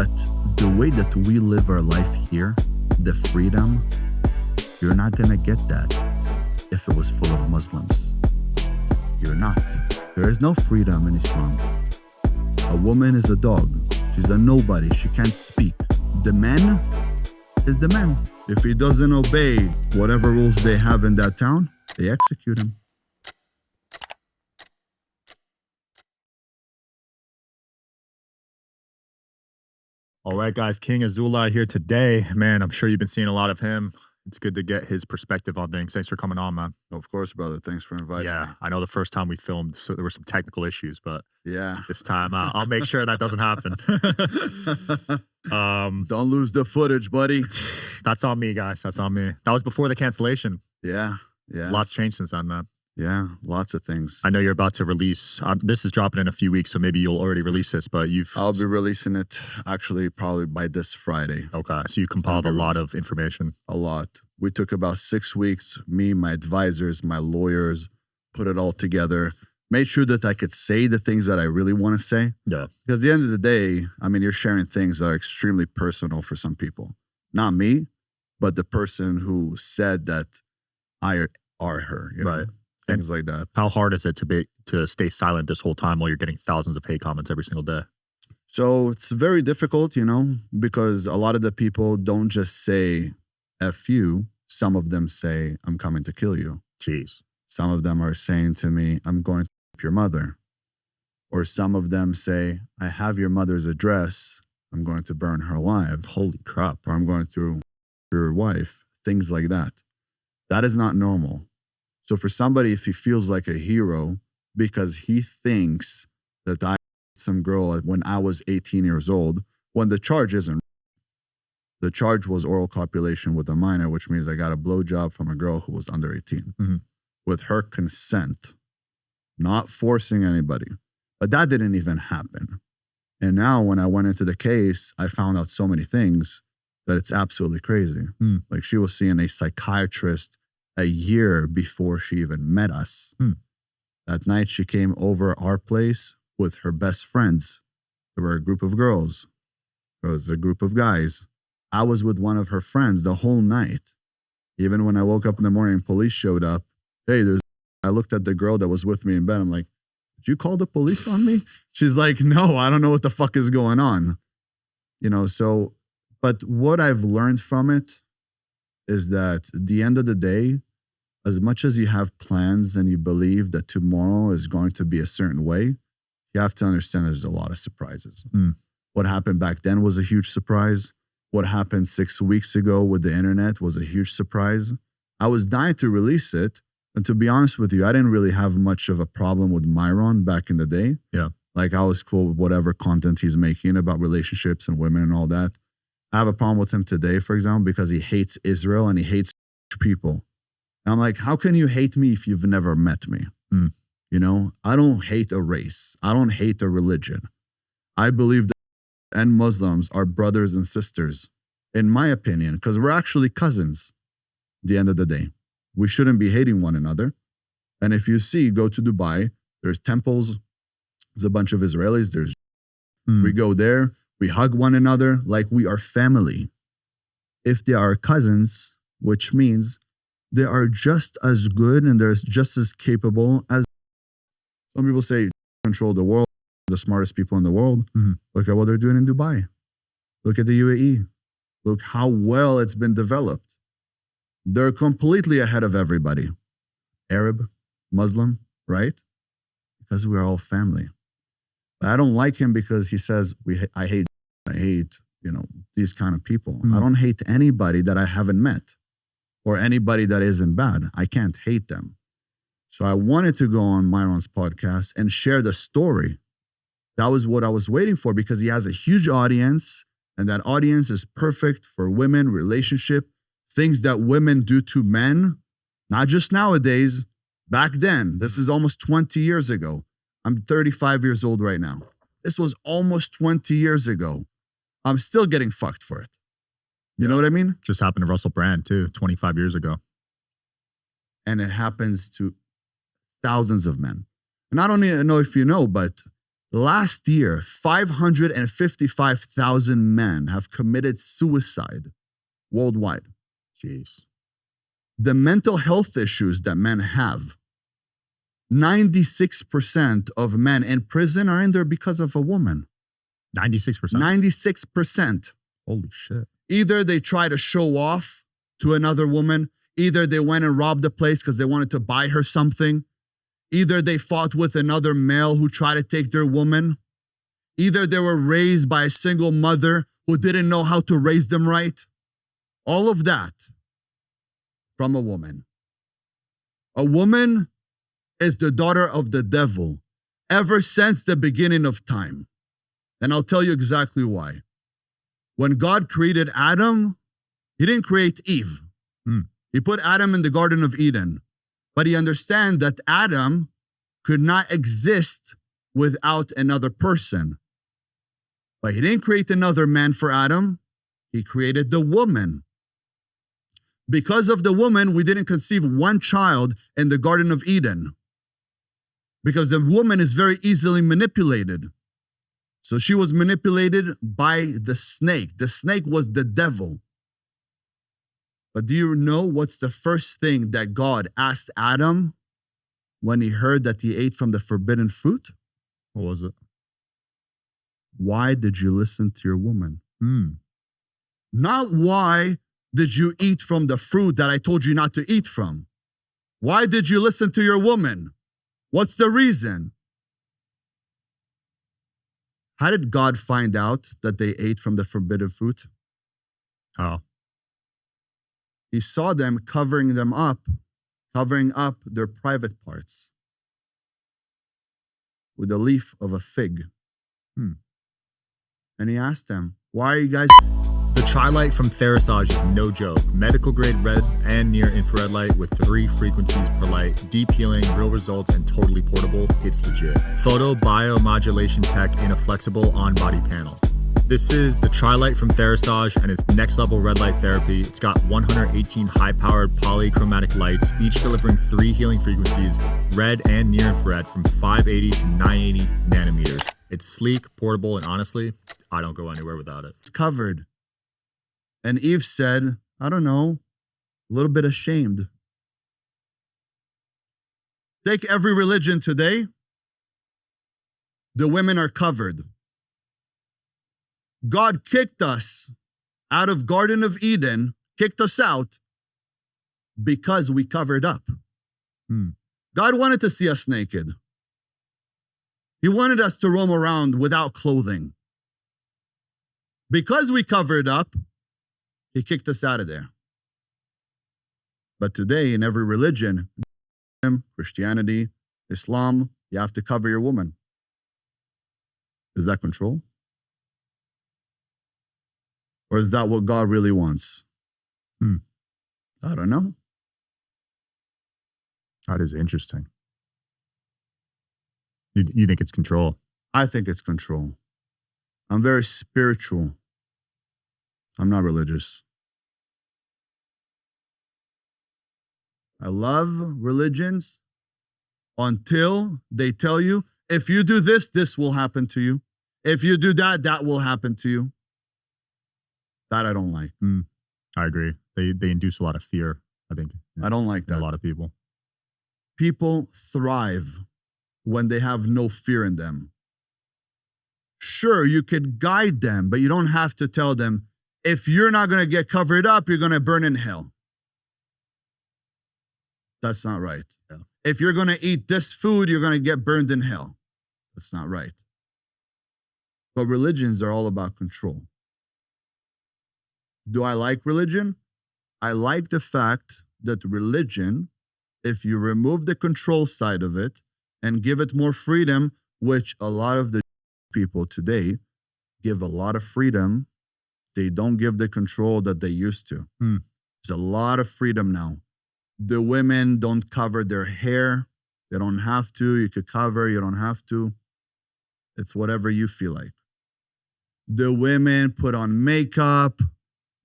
But the way that we live our life here, the freedom, you're not going to get that if it was full of Muslims. You're not. There is no freedom in Islam. A woman is a dog. She's a nobody. She can't speak. The man is the man. If he doesn't obey whatever rules they have in that town, they execute him. All right, guys, King Azoulay here today. Man, I'm sure you've been seeing a lot of him. It's good to get his perspective on things. Thanks for coming on, man. Of course, brother. Thanks for inviting me. I know the first time we filmed, so there were some technical issues, but Yeah. this time I'll make sure that doesn't happen. Don't lose the footage, buddy. That's on me, guys. That's on me. That was before the cancellation. Yeah. Lots changed since then, man. Yeah, lots of things. I know you're about to release. This is dropping in a few weeks, so maybe you'll already release this, but I'll be releasing it actually probably by this Friday. Okay, so you compiled a lot of information. A lot. We took about 6 weeks, me, my advisors, my lawyers, put it all together, made sure that I could say the things that I really want to say. Yeah. Because at the end of the day, I mean, you're sharing things that are extremely personal for some people. Not me, but the person who said that I are her. You know? Right. Things like that. How hard is it to stay silent this whole time while you're getting thousands of hate comments every single day? So it's very difficult, you know, because a lot of the people don't just say F you. Some of them say, I'm coming to kill you. Jeez. Some of them are saying to me, I'm going to rape your mother. Or some of them say, I have your mother's address. I'm going to burn her alive. Holy crap. Or I'm going to your wife. Things like that. That is not normal. So for somebody, if he feels like a hero because he thinks that I some girl when I was 18 years old, when the charge isn't. The charge was oral copulation with a minor, which means I got a blowjob from a girl who was under 18 with her consent, not forcing anybody. But that didn't even happen. And now when I went into the case, I found out so many things that it's absolutely crazy. Like she was seeing a psychiatrist a year before she even met us. That night she came over our place with her best friends. There were a group of girls. There was a group of guys. I was with one of her friends the whole night. Even when I woke up in the morning, police showed up. Hey, I looked at the girl that was with me in bed. I'm like, did you call the police on me? She's like, no, I don't know what the fuck is going on. You know, so, but what I've learned from it is that at the end of the day, as much as you have plans and you believe that tomorrow is going to be a certain way, you have to understand there's a lot of surprises. What happened back then was a huge surprise. What happened 6 weeks ago with the internet was a huge surprise. I was dying to release it. And to be honest with you, I didn't really have much of a problem with Myron back in the day. Yeah. Like I was cool with whatever content he's making about relationships and women and all that. I have a problem with him today, for example, because he hates Israel and he hates people. And I'm like, how can you hate me if you've never met me? You know, I don't hate a race. I don't hate a religion. I believe that and Muslims are brothers and sisters, in my opinion, because we're actually cousins at the end of the day. We shouldn't be hating one another. And if you see, go to Dubai, there's temples, there's a bunch of Israelis, we go there, we hug one another like we are family. If they are cousins, which means they are just as good and they're just as capable as some people say, control the world, the smartest people in the world. Look at what they're doing in Dubai. Look at the UAE. Look how well it's been developed. They're completely ahead of everybody. Arab, Muslim, right? Because we're all family. But I don't like him because he says, I hate, you know, these kind of people. I don't hate anybody that I haven't met or anybody that isn't bad. I can't hate them. So I wanted to go on Myron's podcast and share the story. That was what I was waiting for because he has a huge audience and that audience is perfect for women, relationship, things that women do to men, not just nowadays, back then. This is almost 20 years ago. I'm 35 years old right now. This was almost 20 years ago. I'm still getting fucked for it. You know what I mean? Just happened to Russell Brand too, 25 years ago. And it happens to thousands of men. And I don't even know if you know, but Last year, 555,000 men have committed suicide worldwide. Jeez. The mental health issues that men have, 96% of men in prison are in there because of a woman. 96%. 96%. Holy shit. Either they try to show off to another woman, either they went and robbed the place because they wanted to buy her something, either they fought with another male who tried to take their woman, either they were raised by a single mother who didn't know how to raise them right. All of that from a woman. A woman is the daughter of the devil ever since the beginning of time. And I'll tell you exactly why. When God created Adam, he didn't create Eve. He put Adam in the Garden of Eden. But he understands that Adam could not exist without another person. But he didn't create another man for Adam. He created the woman. Because of the woman, we didn't conceive one child in the Garden of Eden. Because the woman is very easily manipulated. So she was manipulated by the snake. The snake was the devil. But do you know what's the first thing that God asked Adam when he heard that he ate from the forbidden fruit? What was it? Why did you listen to your woman? Not why did you eat from the fruit that I told you not to eat from? Why did you listen to your woman? What's the reason? How did God find out that they ate from the forbidden fruit? How? He saw them covering up their private parts with the leaf of a fig. And he asked them, why are you guys... The Tri-Light from Therisage is no joke. Medical grade red and near infrared light with 3 frequencies per light, deep healing, real results, and totally portable. It's legit. Photo biomodulation tech in a flexible on-body panel. This is the Tri-Light from Therisage and it's next level red light therapy. It's got 118 high-powered polychromatic lights, each delivering 3 healing frequencies, red and near infrared from 580 to 980 nanometers. It's sleek, portable, and honestly, I don't go anywhere without it. It's covered. And Eve said, I don't know, a little bit ashamed. Take every religion today. The women are covered. God kicked us out of Garden of Eden, kicked us out because we covered up. God wanted to see us naked. He wanted us to roam around without clothing. Because we covered up, he kicked us out of there. But today, in every religion, Christianity, Islam, you have to cover your woman. Is that control? Or is that what God really wants? I don't know. That is interesting. You think it's control? I think it's control. I'm very spiritual. I'm not religious. I love religions until they tell you, if you do this, this will happen to you. If you do that, that will happen to you. That I don't like. I agree. They induce a lot of fear, I think. I don't like in that. a lot of people. People thrive when they have no fear in them. Sure, you could guide them, but you don't have to tell them, if you're not going to get covered up, you're going to burn in hell. That's not right. Yeah. If you're going to eat this food, you're going to get burned in hell. That's not right. But religions are all about control. Do I like religion? I like the fact that religion, if you remove the control side of it and give it more freedom, which a lot of the people today give a lot of freedom, they don't give the control that they used to. There's a lot of freedom now. The women don't cover their hair. They don't have to. You could cover, you don't have to. It's whatever you feel like. The women put on makeup.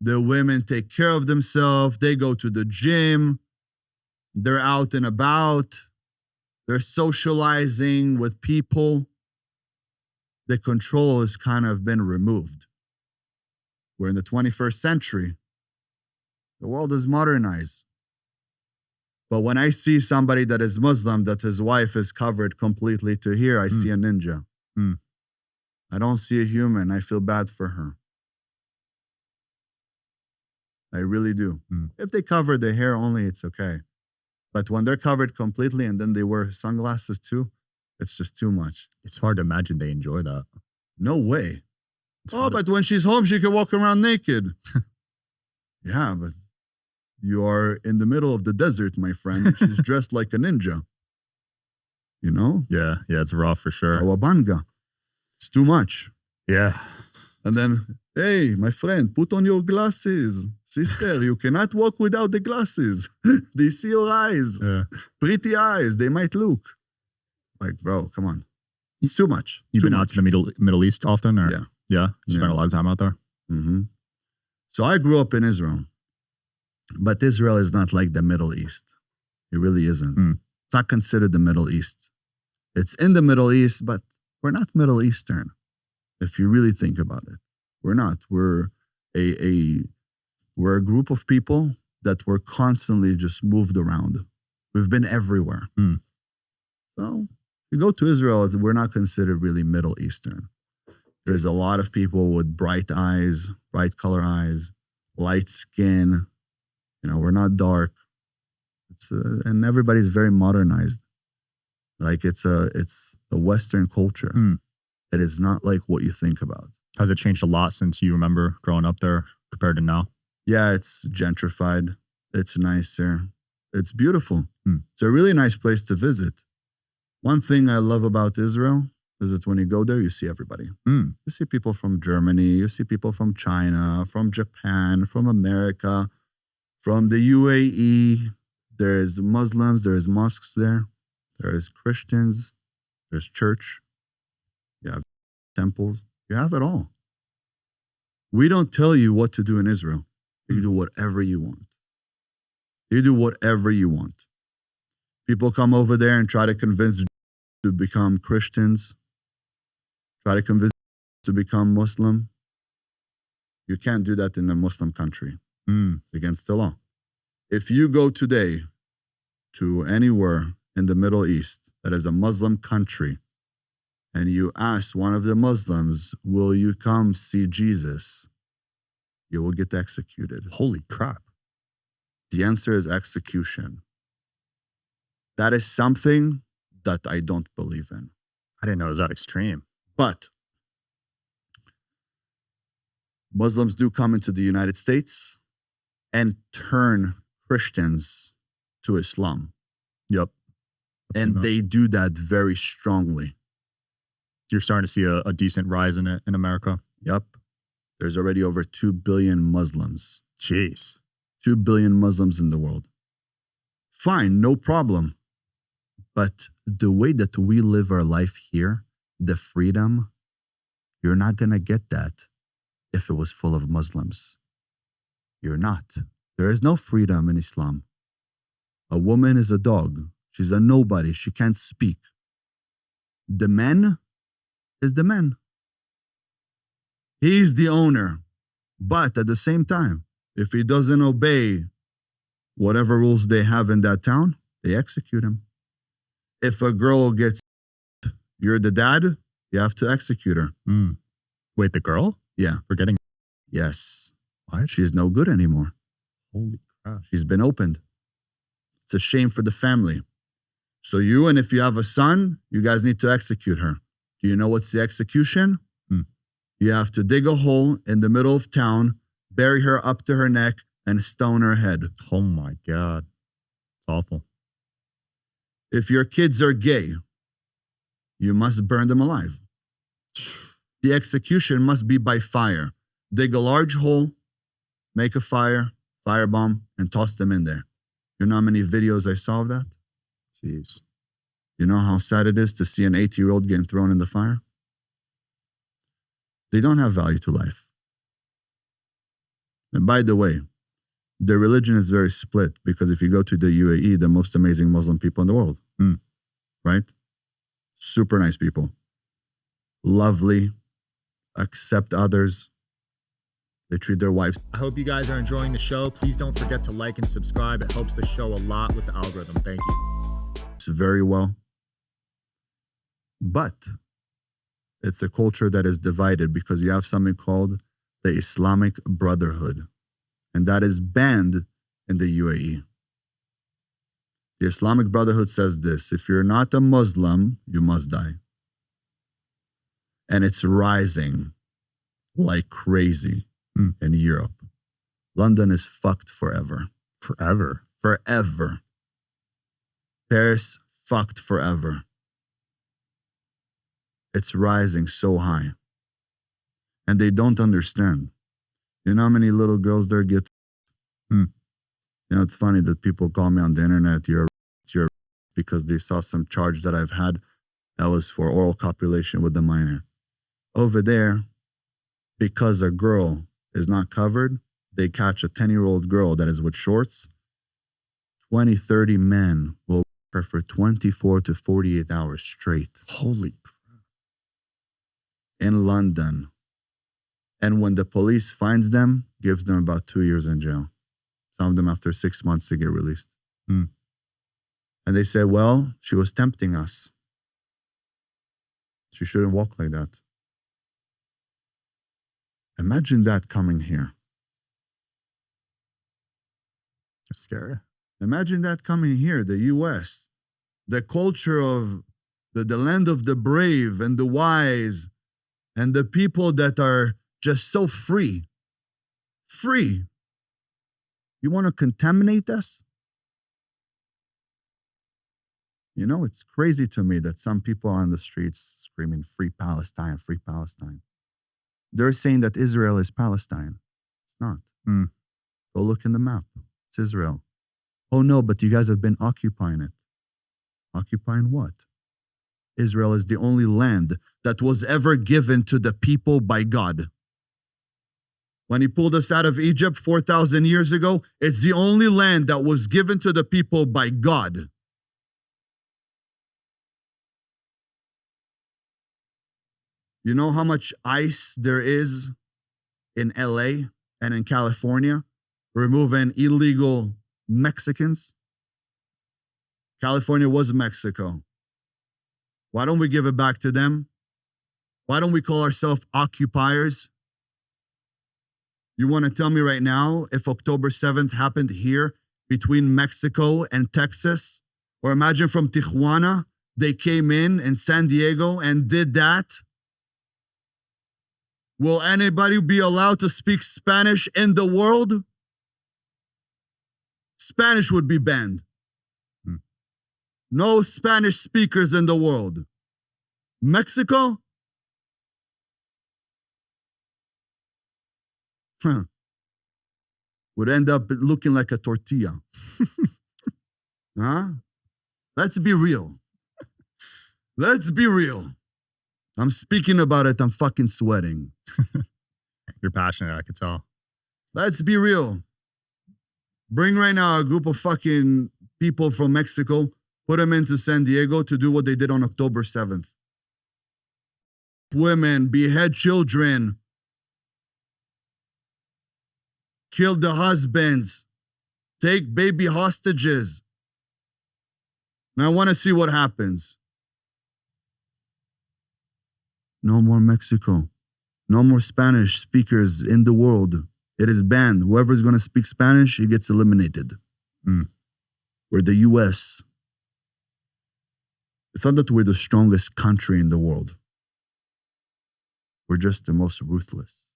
The women take care of themselves. They go to the gym. They're out and about. They're socializing with people. the control has kind of been removed. We're in the 21st century. The world is modernized. But when I see somebody that is Muslim, that his wife is covered completely to here, I see a ninja. I don't see a human. I feel bad for her. I really do. If they cover their hair only, it's okay. But when they're covered completely and then they wear sunglasses too, it's just too much. It's hard to imagine they enjoy that. No way. But when she's home, she can walk around naked. Yeah, but you are in the middle of the desert, my friend. She's dressed like a ninja. You know? Yeah, it's rough for sure. Kawabanga. It's too much. Yeah. And then, hey, my friend, put on your glasses. Sister, you cannot walk without the glasses. They see your eyes. Yeah. Pretty eyes. They might look. Like, bro, come on. It's too much. You've been out to the Middle East often? Or? Yeah. Yeah? You spent a lot of time out there? So I grew up in Israel. But Israel is not like the Middle East. It really isn't. It's not considered the Middle East. It's in the Middle East, but we're not Middle Eastern. If you really think about it, we're not. We're a group of people that were constantly just moved around. We've been everywhere. So if you go to Israel, we're not considered really Middle Eastern. There's a lot of people with bright eyes, bright color eyes, light skin. You know, we're not dark. And everybody's very modernized. Like it's a Western culture. It is not like what you think about. Has it changed a lot since you remember growing up there compared to now? Yeah, it's gentrified. It's nicer. It's beautiful. It's a really nice place to visit. One thing I love about Israel is that when you go there, you see everybody. You see people from Germany. You see people from China, from Japan, from America, from the UAE. There's Muslims. There's mosques there. There's Christians. There's church. You have temples. You have it all. We don't tell you what to do in Israel. You do whatever you want. You do whatever you want. People come over there and try to convince to become Christians. Try to convince to become Muslim. You can't do that in a Muslim country. It's against the law. If you go today to anywhere in the Middle East that is a Muslim country, and you ask one of the Muslims, will you come see Jesus? You will get executed. Holy crap. The answer is execution. That is something that I don't believe in. I didn't know it was that extreme. But Muslims do come into the United States and turn Christians to Islam. Yep. And they do that very strongly. You're starting to see a decent rise in it in America. Yep. There's already over 2 billion Muslims. Jeez. 2 billion Muslims in the world. Fine, no problem. But the way that we live our life here, the freedom, you're not going to get that if it was full of Muslims. You're not. There is no freedom in Islam. A woman is a dog. She's a nobody. She can't speak. The man is the man. He's the owner. But at the same time, if he doesn't obey whatever rules they have in that town, they execute him. If a girl gets, you're the dad, you have to execute her. Wait, the girl? Yeah. For getting... Yes. What? She's no good anymore. Holy crap. She's been opened. It's a shame for the family. So you, and if you have a son, you guys need to execute her. Do you know what's the execution? You have to dig a hole in the middle of town, bury her up to her neck, and stone her head. Oh my God. It's awful. If your kids are gay, you must burn them alive. The execution must be by fire. Dig a large hole, make a fire, firebomb, and toss them in there. You know how many videos I saw of that? Jeez. You know how sad it is to see an 8-year-old getting thrown in the fire? They don't have value to life. And by the way, their religion is very split because if you go to the UAE, the most amazing Muslim people in the world, right? Super nice people. lovely, accept others. They treat their wives. I hope you guys are enjoying the show. Please don't forget to like and subscribe. It helps the show a lot with the algorithm. Thank you. Very well. But it's a culture that is divided because you have something called the Islamic Brotherhood, and that is banned in the UAE. The Islamic Brotherhood says this: if you're not a Muslim, you must die. And it's rising like crazy in Europe. London is fucked forever. Forever. Forever. Paris, fucked forever. It's rising so high. And they don't understand. You know how many little girls there get? You know, it's funny that people call me on the internet, you're because they saw some charge that I've had that was for oral copulation with a minor. Over there, because a girl is not covered, they catch a 10-year-old girl that is with shorts. 20, 30 men will work her for 24 to 48 hours straight. Holy crap. In London. And when the police finds them, gives them about 2 years in jail. Some of them after 6 months to get released. And they say, well, she was tempting us. She shouldn't walk like that. Imagine that coming here. It's scary. Imagine that coming here, the US. The culture of the land of the brave and the wise and the people that are just so free. Free. You want to contaminate us? You know, it's crazy to me that some people are on the streets screaming, free Palestine, free Palestine. They're saying that Israel is Palestine. It's not. Go look in the map. It's Israel. Oh no, but you guys have been occupying it. Occupying what? Israel is the only land that was ever given to the people by God. When he pulled us out of Egypt 4,000 years ago, it's the only land that was given to the people by God. You know how much ICE there is in LA and in California removing illegal Mexicans? California was Mexico. Why don't we give it back to them? Why don't we call ourselves occupiers? You want to tell me right now if October 7th happened here between Mexico and Texas? Or imagine from Tijuana, they came in San Diego and did that? Will anybody be allowed to speak Spanish in the world? Spanish would be banned. No Spanish speakers in the world. Mexico? Would end up looking like a tortilla. Huh? Let's be real. Let's be real. I'm speaking about it, I'm fucking sweating. You're passionate, I could tell. Let's be real. Bring right now a group of fucking people from Mexico, put them into San Diego to do what they did on October 7th. Women, behead children, kill the husbands, take baby hostages. Now I want to see what happens. No more Mexico. No more Spanish speakers in the world. It is banned. Whoever's going to speak Spanish, he gets eliminated. We're the US. It's not that we're the strongest country in the world. We're just the most ruthless.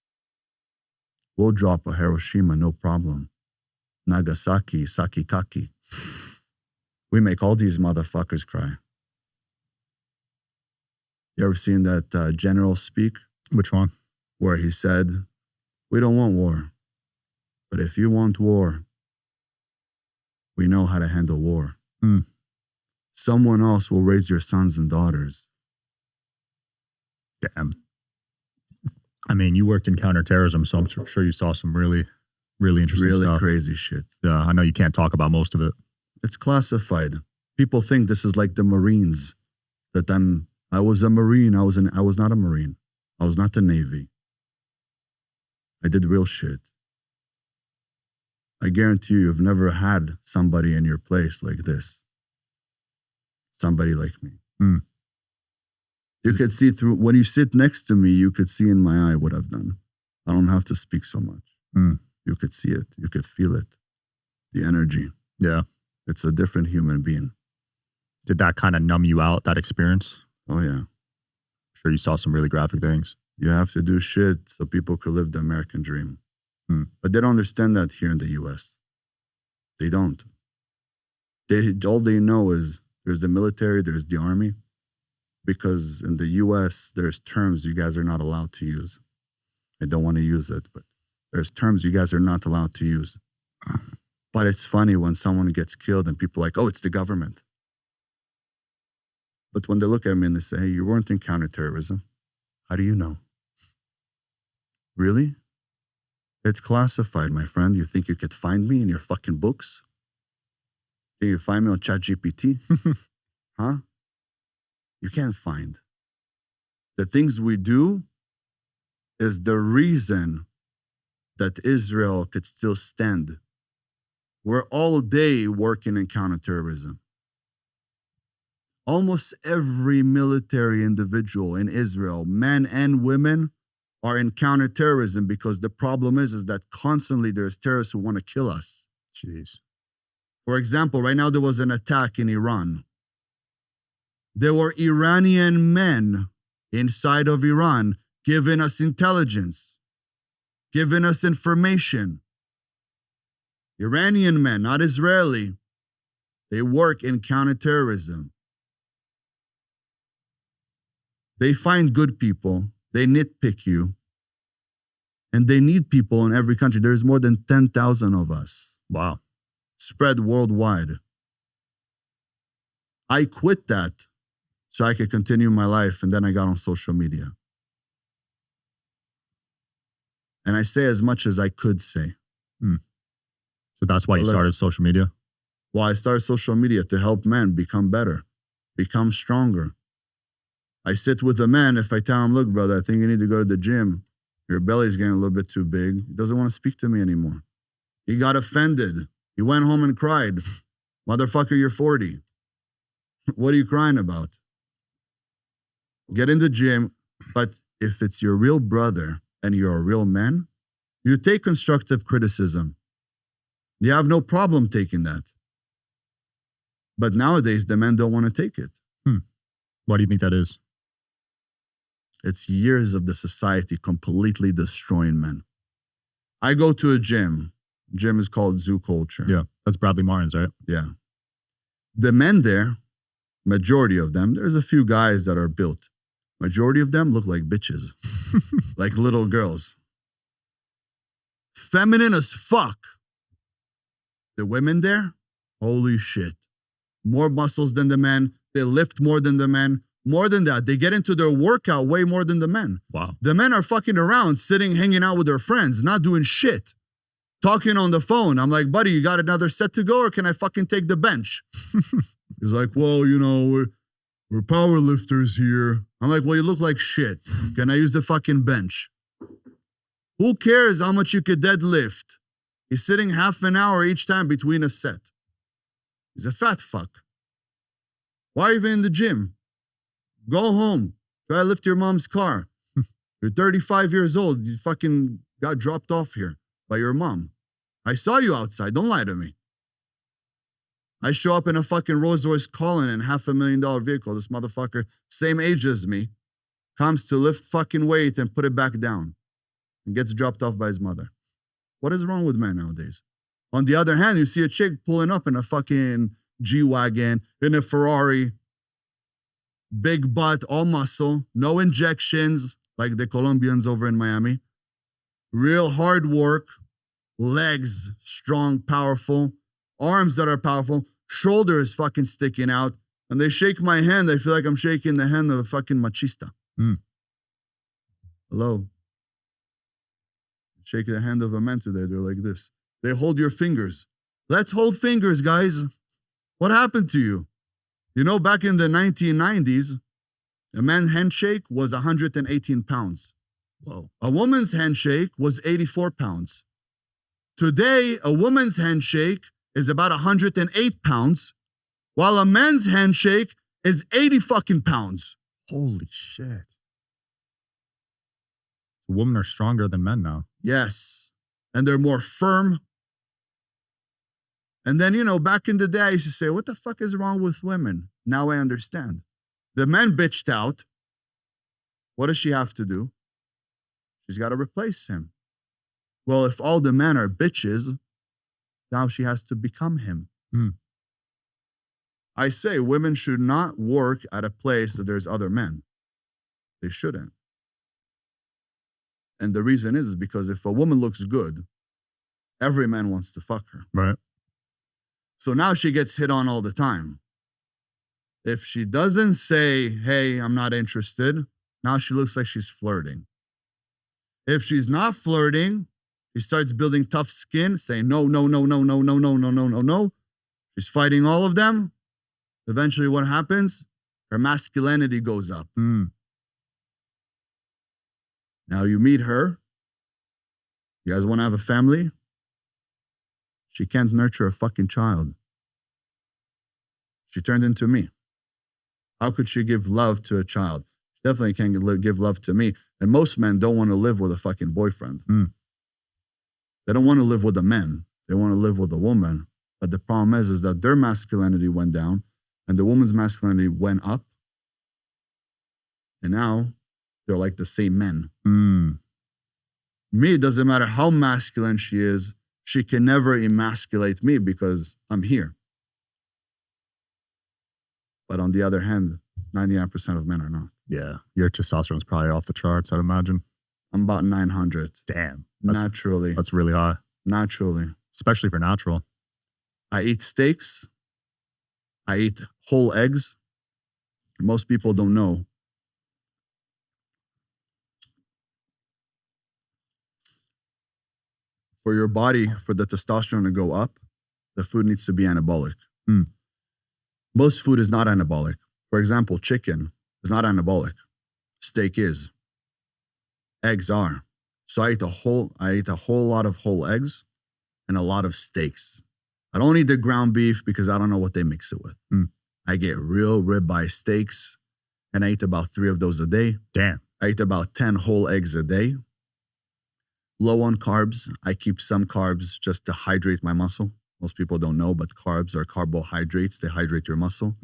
We'll drop a Hiroshima, no problem. Nagasaki, Sakikaki. We make all these motherfuckers cry. You ever seen that general speak? Which one? Where he said, we don't want war. But if you want war, we know how to handle war. Someone else will raise your sons and daughters. Damn. I mean, you worked in counterterrorism, so I'm sure you saw some really interesting stuff. Really crazy shit. Yeah, I know you can't talk about most of it. It's classified. People think this is like the Marines, that I'm I was a Marine. I was not a Marine. I was not the Navy. I did real shit. I guarantee you've never had somebody in your place like this. Somebody like me. Mm. You could see through, when you sit next to me, you could see in my eye what I've done. I don't have to speak so much. Mm. You could see it. You could feel it. The energy. Yeah. It's a different human being. Did that kind of numb you out, that experience? Oh, yeah. I'm sure you saw some really graphic things. You have to do shit so people could live the American dream. Hmm. But they don't understand that here in the US. They don't. All they know is there's the military, there's the army. Because in the US, there's terms you guys are not allowed to use. I don't want to use it, but there's terms you guys are not allowed to use. But it's funny when someone gets killed and people are like, oh, it's the government. But when they look at me and they say, hey, you weren't in counterterrorism. How do you know? Really? It's classified, my friend. You think you could find me in your fucking books? Think you find me on ChatGPT? Huh? You can't find. The things we do is the reason that Israel could still stand. We're all day working in counterterrorism. Almost every military individual in Israel, men and women, are in counterterrorism because the problem is that constantly there's terrorists who want to kill us. Jeez. For example, right now there was an attack in Iran. There were Iranian men inside of Iran giving us intelligence, giving us information. Iranian men, not Israeli. They work in counterterrorism. They find good people. They nitpick you. And they need people in every country. There's more than 10,000 of us. Wow. Spread worldwide. I quit that so I could continue my life, and then I got on social media. And I say as much as I could say. So that's why you started social media? Well, I started social media to help men become better, become stronger. I sit with a man. If I tell him, look, brother, I think you need to go to the gym. Your belly's getting a little bit too big. He doesn't want to speak to me anymore. He got offended. He went home and cried. Motherfucker, you're 40. What are you crying about? Get in the gym. But if it's your real brother and you're a real man, you take constructive criticism. You have no problem taking that. But nowadays, the men don't want to take it. Why do you think that is? It's years of the society completely destroying men. I go to a gym. Gym is called Zoo Culture. Yeah, that's Bradley Martin's, right? Yeah. The men there, majority of them, there's a few guys that are built. Majority of them look like bitches. Like little girls. Feminine as fuck. The women there, holy shit. More muscles than the men. They lift more than the men. More than that, they get into their workout way more than the men. Wow. The men are fucking around, sitting, hanging out with their friends, not doing shit. Talking on the phone. I'm like, buddy, you got another set to go or can I fucking take the bench? He's like, well, you know, we're power lifters here. I'm like, well, you look like shit. Can I use the fucking bench? Who cares how much you could deadlift? He's sitting half an hour each time between a set. He's a fat fuck. Why are you even in the gym? Go home. Try to lift your mom's car. You're 35 years old. You fucking got dropped off here by your mom. I saw you outside. Don't lie to me. I show up in a fucking Rolls Royce Cullinan and $500,000 vehicle. This motherfucker, same age as me, comes to lift fucking weight and put it back down and gets dropped off by his mother. What is wrong with men nowadays? On the other hand, you see a chick pulling up in a fucking G-Wagon, in a Ferrari, big butt, all muscle, no injections like the Colombians over in Miami. Real hard work, legs strong, powerful, arms that are powerful, shoulders fucking sticking out. And they shake my hand. I feel like I'm shaking the hand of a fucking machista. Hello. Shake the hand of a man today. They're like this. They hold your fingers. Let's hold fingers, guys. What happened to you? You know, back in the 1990s, A man's handshake was 118 pounds. Whoa. A woman's handshake was 84 pounds. Today, a woman's handshake is about 108 pounds, while a man's handshake is 80 fucking pounds. Holy shit. Women are stronger than men now. Yes. And they're more firm. And then, back in the day, I used to say, what the fuck is wrong with women? Now I understand. The men bitched out. What does she have to do? She's got to replace him. Well, if all the men are bitches, now she has to become him. I say women should not work at a place that there's other men. They shouldn't. And the reason is because if a woman looks good, every man wants to fuck her. Right. So now she gets hit on all the time. If she doesn't say, hey, I'm not interested, now she looks like she's flirting. If she's not flirting, she starts building tough skin, saying no, no, no, no, no, no, no, no, no, no, no. She's fighting all of them. Eventually what happens? Her masculinity goes up. Now you meet her. You guys want to have a family? She can't nurture a fucking child. She turned into me. How could she give love to a child? She definitely can't give love to me. And most men don't want to live with a fucking boyfriend. They don't want to live with a man. They want to live with a woman. But the problem is that their masculinity went down and the woman's masculinity went up. And now they're like the same men. Me, it doesn't matter how masculine she is. She can never emasculate me because I'm here. But on the other hand, 99% of men are not. Yeah. Your testosterone's probably off the charts, I'd imagine. I'm about 900. Damn. Naturally. That's really high. Naturally. Especially for natural. I eat steaks. I eat whole eggs. Most people don't know. For your body, for the testosterone to go up, the food needs to be anabolic. Most food is not anabolic. For example, chicken is not anabolic. Steak is. Eggs are. So I eat a whole lot of whole eggs and a lot of steaks. I don't eat the ground beef because I don't know what they mix it with. I get real ribeye steaks and I eat about 3 of those a day. Damn. I eat about 10 whole eggs a day. Low on carbs. I keep some carbs just to hydrate my muscle. Most people don't know, but carbs are carbohydrates. They hydrate your muscle.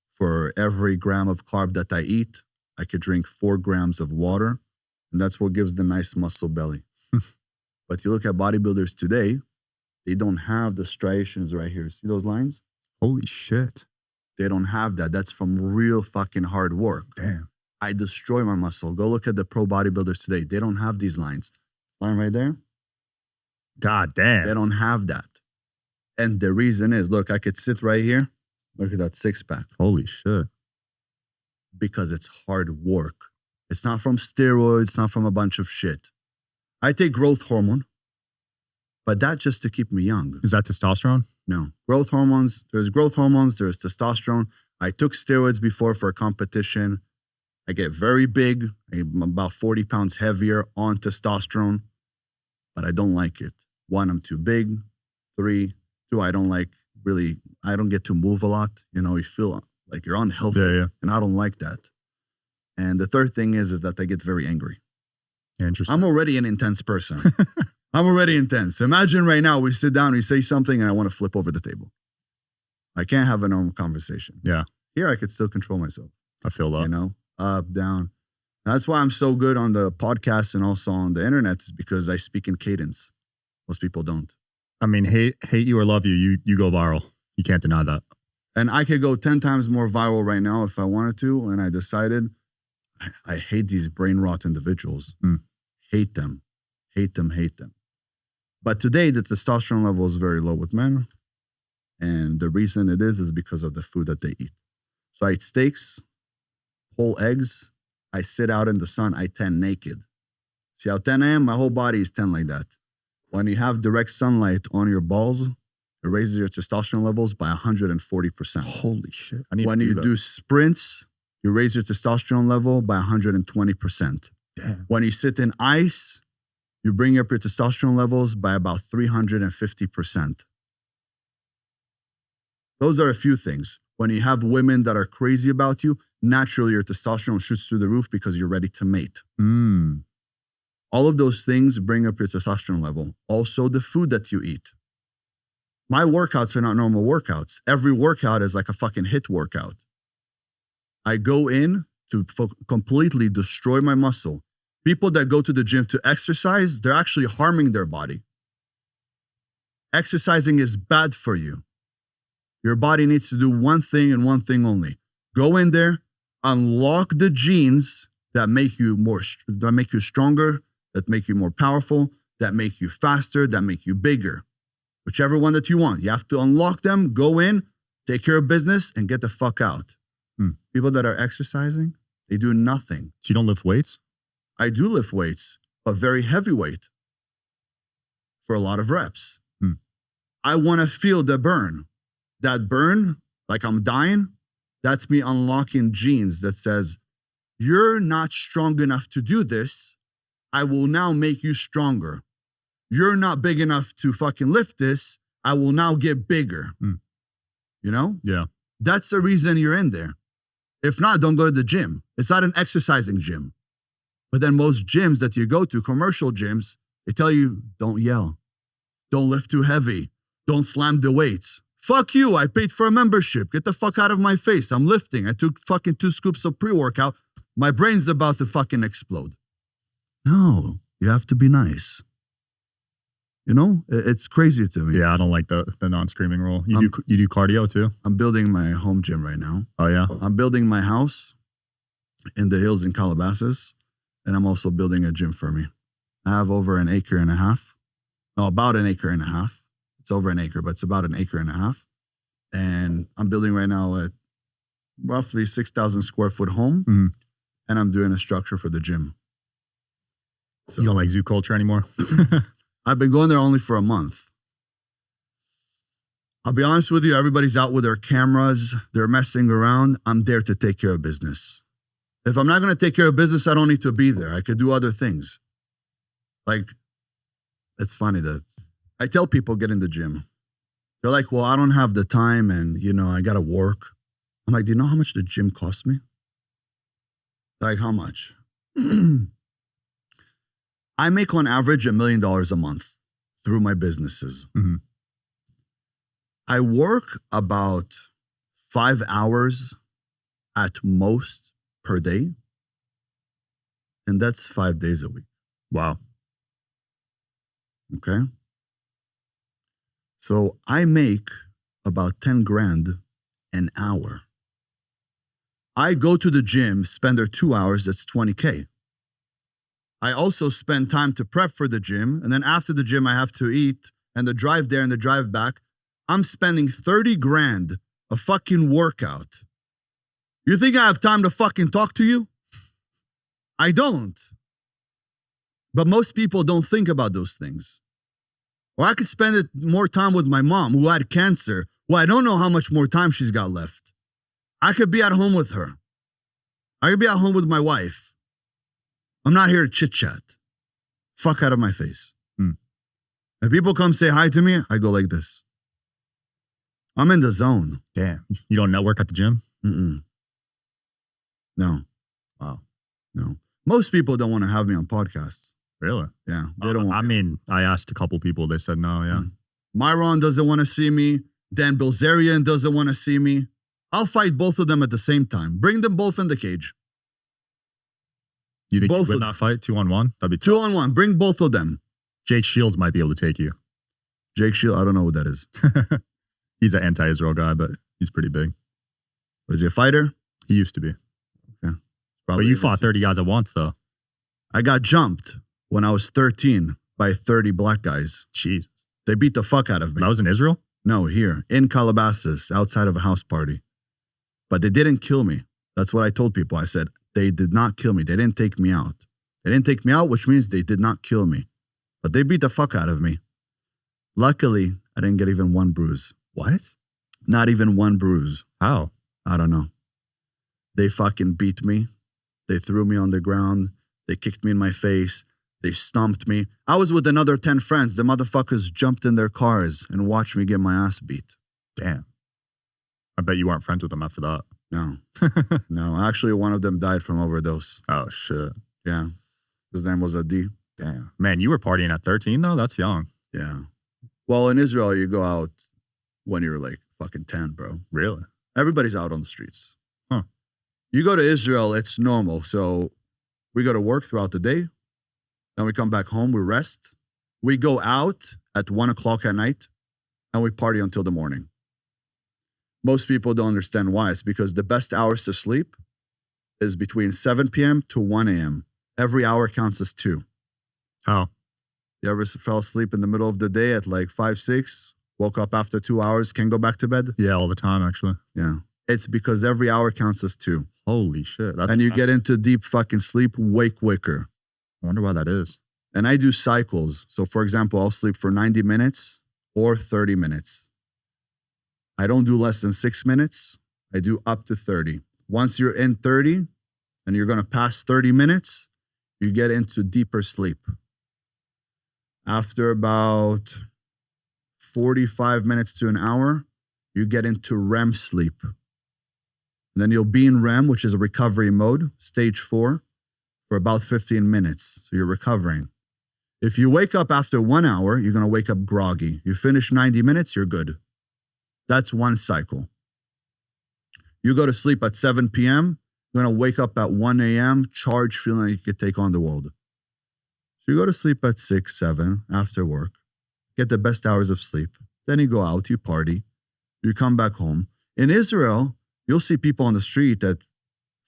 For every gram of carb that I eat, I could drink 4 grams of water. And that's what gives the nice muscle belly. But you look at bodybuilders today, they don't have the striations right here. See those lines? Holy shit. They don't have that. That's from real fucking hard work. Damn. I destroy my muscle. Go look at the pro bodybuilders today. They don't have these lines. Line right there? God damn. They don't have that. And the reason is, look, I could sit right here. Look at that 6-pack. Holy shit. Because it's hard work. It's not from steroids. It's not from a bunch of shit. I take growth hormone, but that's just to keep me young. Is that testosterone? No. Growth hormones. There's growth hormones. There's testosterone. I took steroids before for a competition. I get very big. I'm about 40 pounds heavier on testosterone, but I don't like it. 1, I'm too big. 3, 2, I don't get to move a lot. You feel like you're unhealthy. Yeah. And I don't like that. And the third thing is that I get very angry. Interesting. I'm already an intense person. I'm already intense. Imagine right now we sit down, we say something, and I want to flip over the table. I can't have a normal conversation. Yeah. Here I could still control myself. I feel that. Up, down. That's why I'm so good on the podcast and also on the internet, is because I speak in cadence. Most people don't. I mean, hate you or love you go viral. You can't deny that. And I could go 10 times more viral right now if I wanted to. And I decided I hate these brain rot individuals. Hate them. Hate them. Hate them. But today, the testosterone level is very low with men. And the reason it is because of the food that they eat. So I eat steaks, whole eggs. I sit out in the sun. I tan naked. See how 10 I am? My whole body is 10 like that. When you have direct sunlight on your balls, it raises your testosterone levels by 140%. Holy shit. When you do sprints, you raise your testosterone level by 120%. Damn. When you sit in ice, you bring up your testosterone levels by about 350%. Those are a few things. When you have women that are crazy about you, naturally your testosterone shoots through the roof because you're ready to mate. All of those things bring up your testosterone level. Also, the food that you eat. My workouts are not normal workouts. Every workout is like a fucking HIIT workout. I go in to completely destroy my muscle. People that go to the gym to exercise, they're actually harming their body. Exercising is bad for you. Your body needs to do one thing and one thing only. Go in there, unlock the genes that make you stronger, that make you more powerful, that make you faster, that make you bigger. Whichever one that you want. You have to unlock them, go in, take care of business, and get the fuck out. People that are exercising, they do nothing. So you don't lift weights? I do lift weights, but very heavy weight for a lot of reps. I want to feel the burn. That burn, like I'm dying, that's me unlocking genes that says, you're not strong enough to do this. I will now make you stronger. You're not big enough to fucking lift this. I will now get bigger. You know? Yeah. That's the reason you're in there. If not, don't go to the gym. It's not an exercising gym. But then most gyms that you go to, commercial gyms, they tell you, don't yell. Don't lift too heavy. Don't slam the weights. Fuck you. I paid for a membership. Get the fuck out of my face. I'm lifting. I took fucking 2 scoops of pre-workout. My brain's about to fucking explode. No, you have to be nice. You know, it's crazy to me. Yeah, I don't like the non-screaming rule. You do cardio too? I'm building my home gym right now. Oh, yeah? I'm building my house in the hills in Calabasas, and I'm also building a gym for me. I have over an acre and a half. No, about an acre and a half. It's over an acre, but it's about an acre and a half. And I'm building right now a roughly 6,000 square foot home, and I'm doing a structure for the gym. So, you don't like zoo culture anymore? I've been going there only for a month. I'll be honest with you, everybody's out with their cameras. They're messing around. I'm there to take care of business. If I'm not going to take care of business, I don't need to be there. I could do other things. Like, it's funny that I tell people get in the gym. They're like, well, I don't have the time and, you know, I got to work. I'm like, do you know how much the gym costs me? They're like, how much? I make on average $1 million a month through my businesses. I work about 5 hours at most per day. And that's 5 days a week. Wow. Okay. So I make about 10 grand an hour. I go to the gym, spend there 2 hours, that's 20K. I also spend time to prep for the gym. And then after the gym, I have to eat and the drive there and the drive back. I'm spending 30 grand a fucking workout. You think I have time to fucking talk to you? I don't. But most people don't think about those things. Or I could spend more time with my mom who had cancer. Well, I don't know how much more time she's got left. I could be at home with her. I could be at home with my wife. I'm not here to chit chat. Fuck out of my face. If people come say hi to me, I go like this. I'm in the zone. Damn. You don't network at the gym? No. Wow. No. Most people don't want to have me on podcasts. Really? Yeah. They don't want I mean, I asked a couple people. They said no, yeah. Myron doesn't want to see me. Dan Bilzerian doesn't want to see me. I'll fight both of them at the same time. Bring them both in the cage. You think Both you would of not fight 2-on-1? That'd be 2 on 1. Bring both of them. Jake Shields might be able to take you. Jake Shields, I don't know who that is. He's an anti-Israel guy, but he's pretty big. Was he a fighter? He used to be. Okay. But you fought 30 guys at once, though. I got jumped when I was 13 by 30 black guys. Jesus. They beat the fuck out of me. That was in Israel? No, here in Calabasas, outside of a house party. But they didn't kill me. That's what I told people. I said, they did not kill me. They didn't take me out. They didn't take me out, which means they did not kill me. But they beat the fuck out of me. Luckily, I didn't get even one bruise. What? Not even one bruise. How? I don't know. They fucking beat me. They threw me on the ground. They kicked me in my face. They stomped me. I was with another 10 friends. The motherfuckers jumped in their cars and watched me get my ass beat. Damn. I bet you weren't friends with them after that. No. No. Actually, one of them died from overdose. Oh, shit. Yeah. His name was Adi. Damn. Man, you were partying at 13, though? That's young. Yeah. Well, in Israel, you go out when you're like fucking 10, bro. Really? Everybody's out on the streets. Huh. You go to Israel, it's normal. So we go to work throughout the day. Then we come back home, we rest. We go out at 1 o'clock at night and we party until the morning. Most people don't understand why. It's because the best hours to sleep is between 7 p.m. to 1 a.m. Every hour counts as 2. How? You ever fell asleep in the middle of the day at like 5, 6, woke up after 2 hours, can go back to bed? Yeah, all the time, actually. Yeah. It's because every hour counts as 2. Holy shit. And you get into deep fucking sleep way quicker. I wonder why that is. And I do cycles. So for example, I'll sleep for 90 minutes or 30 minutes. I don't do less than 6 minutes. I do up to 30. Once you're in 30 and you're going to pass 30 minutes, you get into deeper sleep. After about 45 minutes to an hour, you get into REM sleep. And then you'll be in REM, which is a recovery mode, stage 4, for about 15 minutes. So you're recovering. If you wake up after 1 hour, you're going to wake up groggy. You finish 90 minutes, you're good. That's one cycle. You go to sleep at 7 p.m., you're going to wake up at 1 a.m., charged, feeling like you could take on the world. So you go to sleep at 6, 7 after work, get the best hours of sleep. Then you go out, you party, you come back home. In Israel, you'll see people on the street at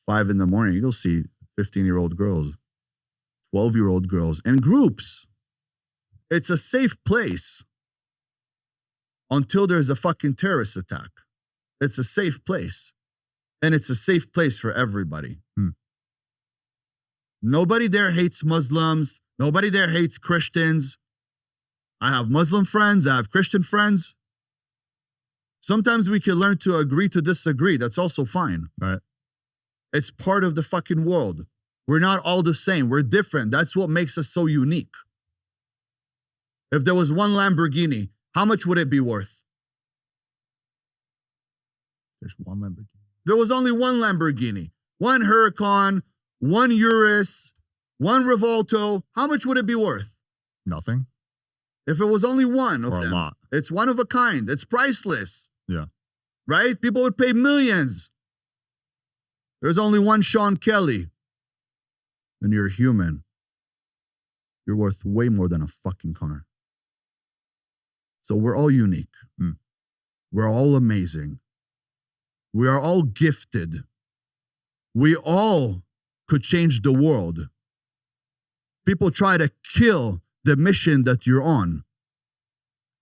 5 in the morning. You'll see 15-year-old girls, 12-year-old girls in groups. It's a safe place until there's a fucking terrorist attack. It's a safe place. And it's a safe place for everybody. Nobody there hates Muslims. Nobody there hates Christians. I have Muslim friends. I have Christian friends. Sometimes we can learn to agree to disagree. That's also fine. Right. It's part of the fucking world. We're not all the same. We're different. That's what makes us so unique. If there was one Lamborghini, how much would it be worth? There's one Lamborghini. There was only one Lamborghini, one Huracan, one Urus, one Revolto. How much would it be worth? Nothing. If it was only one of Or them. a lot. It's one of a kind. It's priceless. Yeah. Right? People would pay millions. There's only one Sean Kelly. And you're human. You're worth way more than a fucking car. So we're all unique. We're all amazing. We are all gifted. We all could change the world. People try to kill the mission that you're on.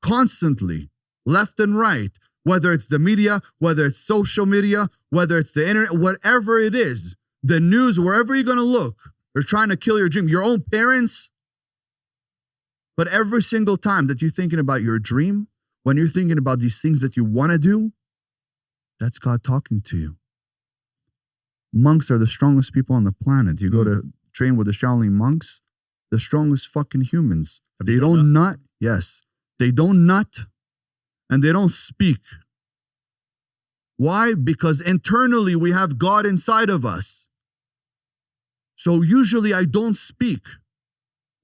Constantly, left and right, whether it's the media, whether it's social media, whether it's the internet, whatever it is, the news, wherever you're going to look, they're trying to kill your dream, your own parents. But every single time that you're thinking about your dream, when you're thinking about these things that you want to do, that's God talking to you. Monks are the strongest people on the planet. You go to train with the Shaolin monks, the strongest fucking humans. They don't nut. Yes. They don't nut and they don't speak. Why? Because internally we have God inside of us. So usually I don't speak.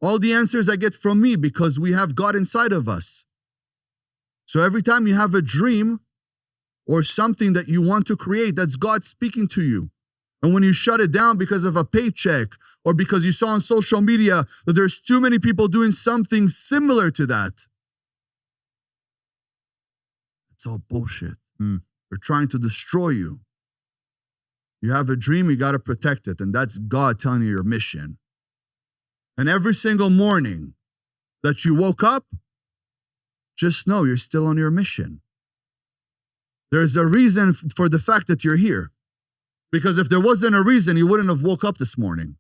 All the answers I get from me because we have God inside of us. So every time you have a dream or something that you want to create, that's God speaking to you. And when you shut it down because of a paycheck or because you saw on social media that there's too many people doing something similar to that, it's all bullshit. They're trying to destroy you. You have a dream, you got to protect it. And that's God telling you your mission. And every single morning that you woke up, just know you're still on your mission. There's a reason for the fact that you're here. Because if there wasn't a reason, you wouldn't have woke up this morning.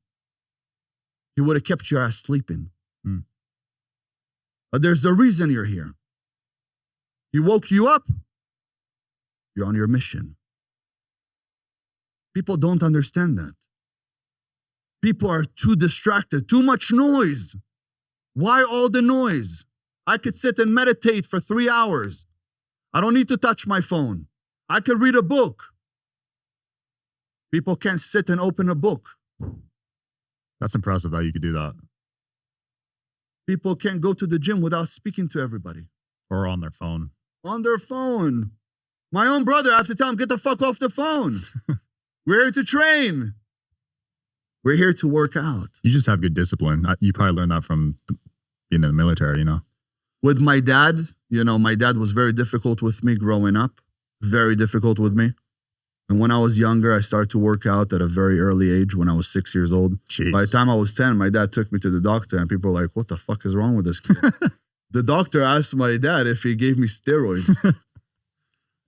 You would have kept your ass sleeping. But there's a reason you're here. He woke you up. You're on your mission. People don't understand that. People are too distracted, too much noise. Why all the noise? I could sit and meditate for 3 hours. I don't need to touch my phone. I could read a book. People can't sit and open a book. That's impressive that you could do that. People can't go to the gym without speaking to everybody. Or on their phone. On their phone. My own brother, I have to tell him, get the fuck off the phone. We're here to train. We're here to work out. You just have good discipline. You probably learned that from being in the military, you know? With my dad, my dad was very difficult with me growing up. Very difficult with me. And when I was younger, I started to work out at a very early age when I was 6 years old. Jeez. By the time I was 10, my dad took me to the doctor and people were like, what the fuck is wrong with this kid? The doctor asked my dad if he gave me steroids.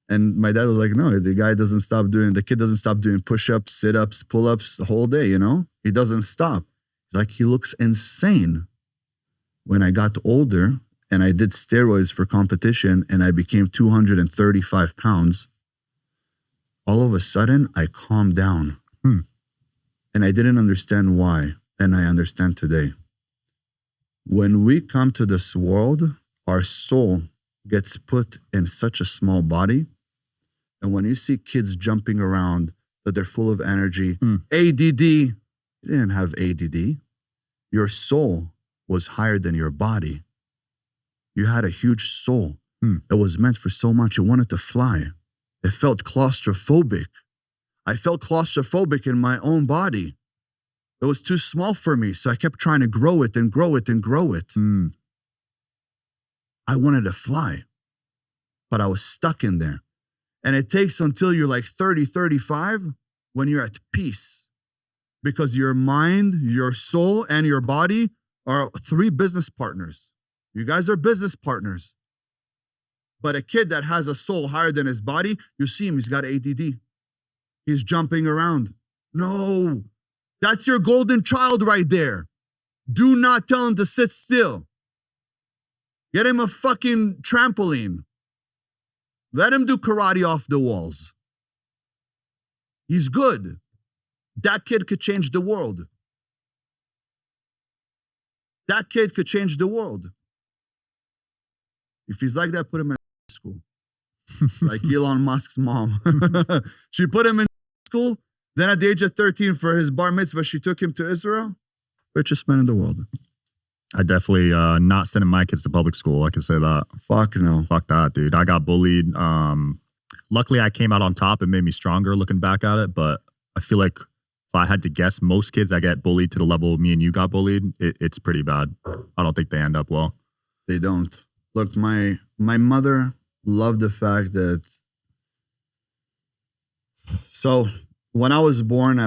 And my dad was like, no, the kid doesn't stop doing push-ups, sit-ups, pull-ups the whole day, He doesn't stop. He's like, he looks insane. When I got older and I did steroids for competition and I became 235 pounds, all of a sudden I calmed down. And I didn't understand why. And I understand today. When we come to this world, our soul gets put in such a small body. And when you see kids jumping around, that they're full of energy, ADD, you didn't have ADD. Your soul was higher than your body. You had a huge soul that was meant for so much. You wanted to fly. It felt claustrophobic. I felt claustrophobic in my own body. It was too small for me, so I kept trying to grow it and grow it and grow it. I wanted to fly, but I was stuck in there. And it takes until you're like 30, 35 when you're at peace. Because your mind, your soul, and your body are 3 business partners. You guys are business partners. But a kid that has a soul higher than his body, you see him, he's got ADD. He's jumping around. No, that's your golden child right there. Do not tell him to sit still. Get him a fucking trampoline. Let him do karate off the walls. He's good. That kid could change the world. That kid could change the world. If he's like that, put him in school. Like Elon Musk's mom. She put him in school. Then at the age of 13 for his bar mitzvah, she took him to Israel. Richest man in the world. I definitely not sending my kids to public school. I can say that. Fuck no. Fuck that, dude. I got bullied. Luckily, I came out on top. It made me stronger looking back at it. But I feel like if I had to guess, most kids that get bullied to the level me and you got bullied, it's pretty bad. I don't think they end up well. They don't. Look, my mother loved the fact that... So when I was born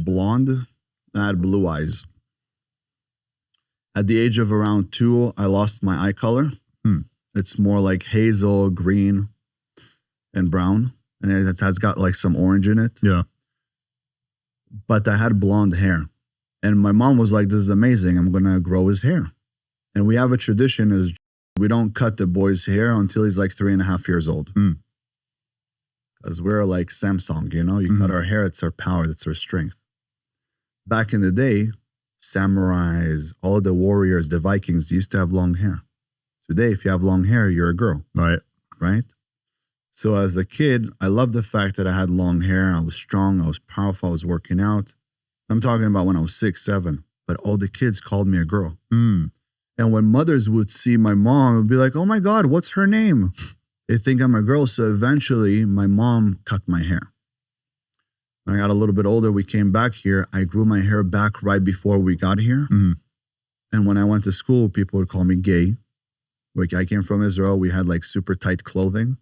blonde. I had blue eyes. At the age of around 2, I lost my eye color. It's more like hazel, green, and brown. And it has got like some orange in it. Yeah. But I had blonde hair. And my mom was like, this is amazing. I'm going to grow his hair. And we have a tradition is we don't cut the boy's hair until he's like 3.5 years old. Because we're like Samsung, you cut our hair, it's our power, it's our strength. Back in the day, samurais, all the warriors, the Vikings used to have long hair. Today, if you have long hair, you're a girl. Right? So as a kid, I loved the fact that I had long hair. I was strong. I was powerful. I was working out. I'm talking about when I was 6, 7. But all the kids called me a girl. And when mothers would see my mom, it would be like, oh my God, what's her name? They think I'm a girl. So eventually, my mom cut my hair. When I got a little bit older, we came back here. I grew my hair back right before we got here. And when I went to school, people would call me gay. Like I came from Israel. We had like super tight clothing,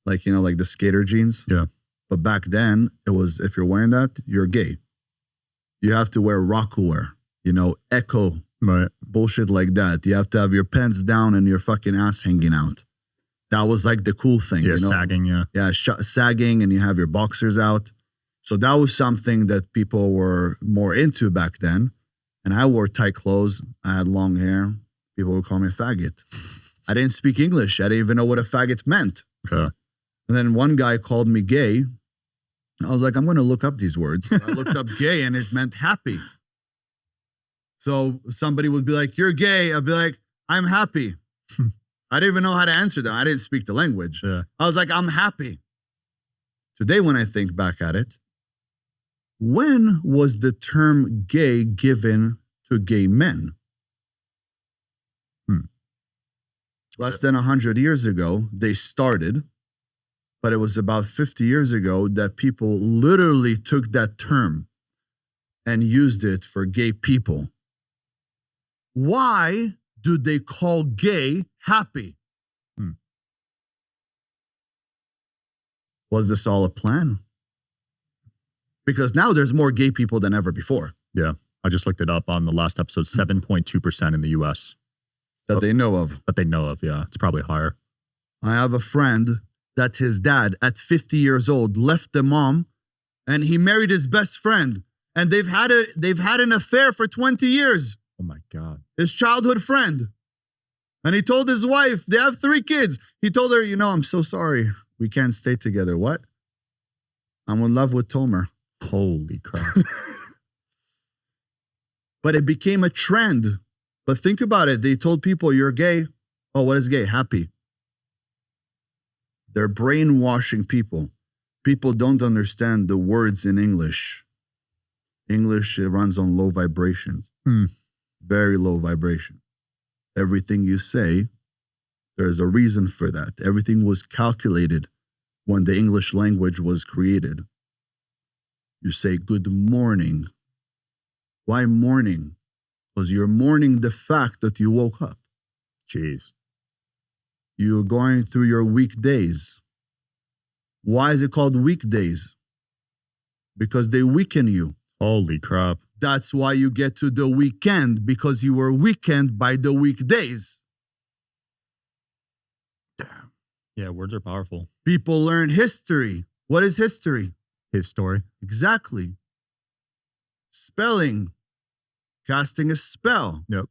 like, like the skater jeans. Yeah. But back then it was, if you're wearing that, you're gay. You have to wear rock wear, echo bullshit like that. You have to have your pants down and your fucking ass hanging out. That was like the cool thing. Yeah, sagging, yeah. Yeah, sagging, and you have your boxers out. So that was something that people were more into back then. And I wore tight clothes. I had long hair. People would call me a faggot. I didn't speak English. I didn't even know what a faggot meant. Okay. And then one guy called me gay. I was like, I'm going to look up these words. So I looked up gay and it meant happy. So somebody would be like, you're gay. I'd be like, I'm happy. I didn't even know how to answer them. I didn't speak the language. Yeah. I was like, I'm happy. Today, when I think back at it, when was the term gay given to gay men? Less than 100 years ago, they started, but it was about 50 years ago that people literally took that term and used it for gay people. Why do they call gay happy? Was this all a plan? Because now there's more gay people than ever before. Yeah. I just looked it up on the last episode, 7.2% in the US. That they know of. That they know of, yeah. It's probably higher. I have a friend that his dad, at 50 years old, left the mom and he married his best friend. And they've had an affair for 20 years. Oh my God. His childhood friend. And he told his wife, they have 3 kids. He told her, I'm so sorry. We can't stay together. What? I'm in love with Tomer. Holy crap. But it became a trend. But think about it. They told people, you're gay. Oh, what is gay? Happy. They're brainwashing people. People don't understand the words in English. English, it runs on low vibrations. Very low vibration. Everything you say, there's a reason for that. Everything was calculated when the English language was created. You say good morning. Why morning? Because you're mourning the fact that you woke up. Jeez. You're going through your weekdays. Why is it called weekdays? Because they weaken you. Holy crap. That's why you get to the weekend, because you were weakened by the weekdays. Damn. Yeah, words are powerful. People learn history. What is history? His story. Exactly. Spelling. Casting a spell. Yep.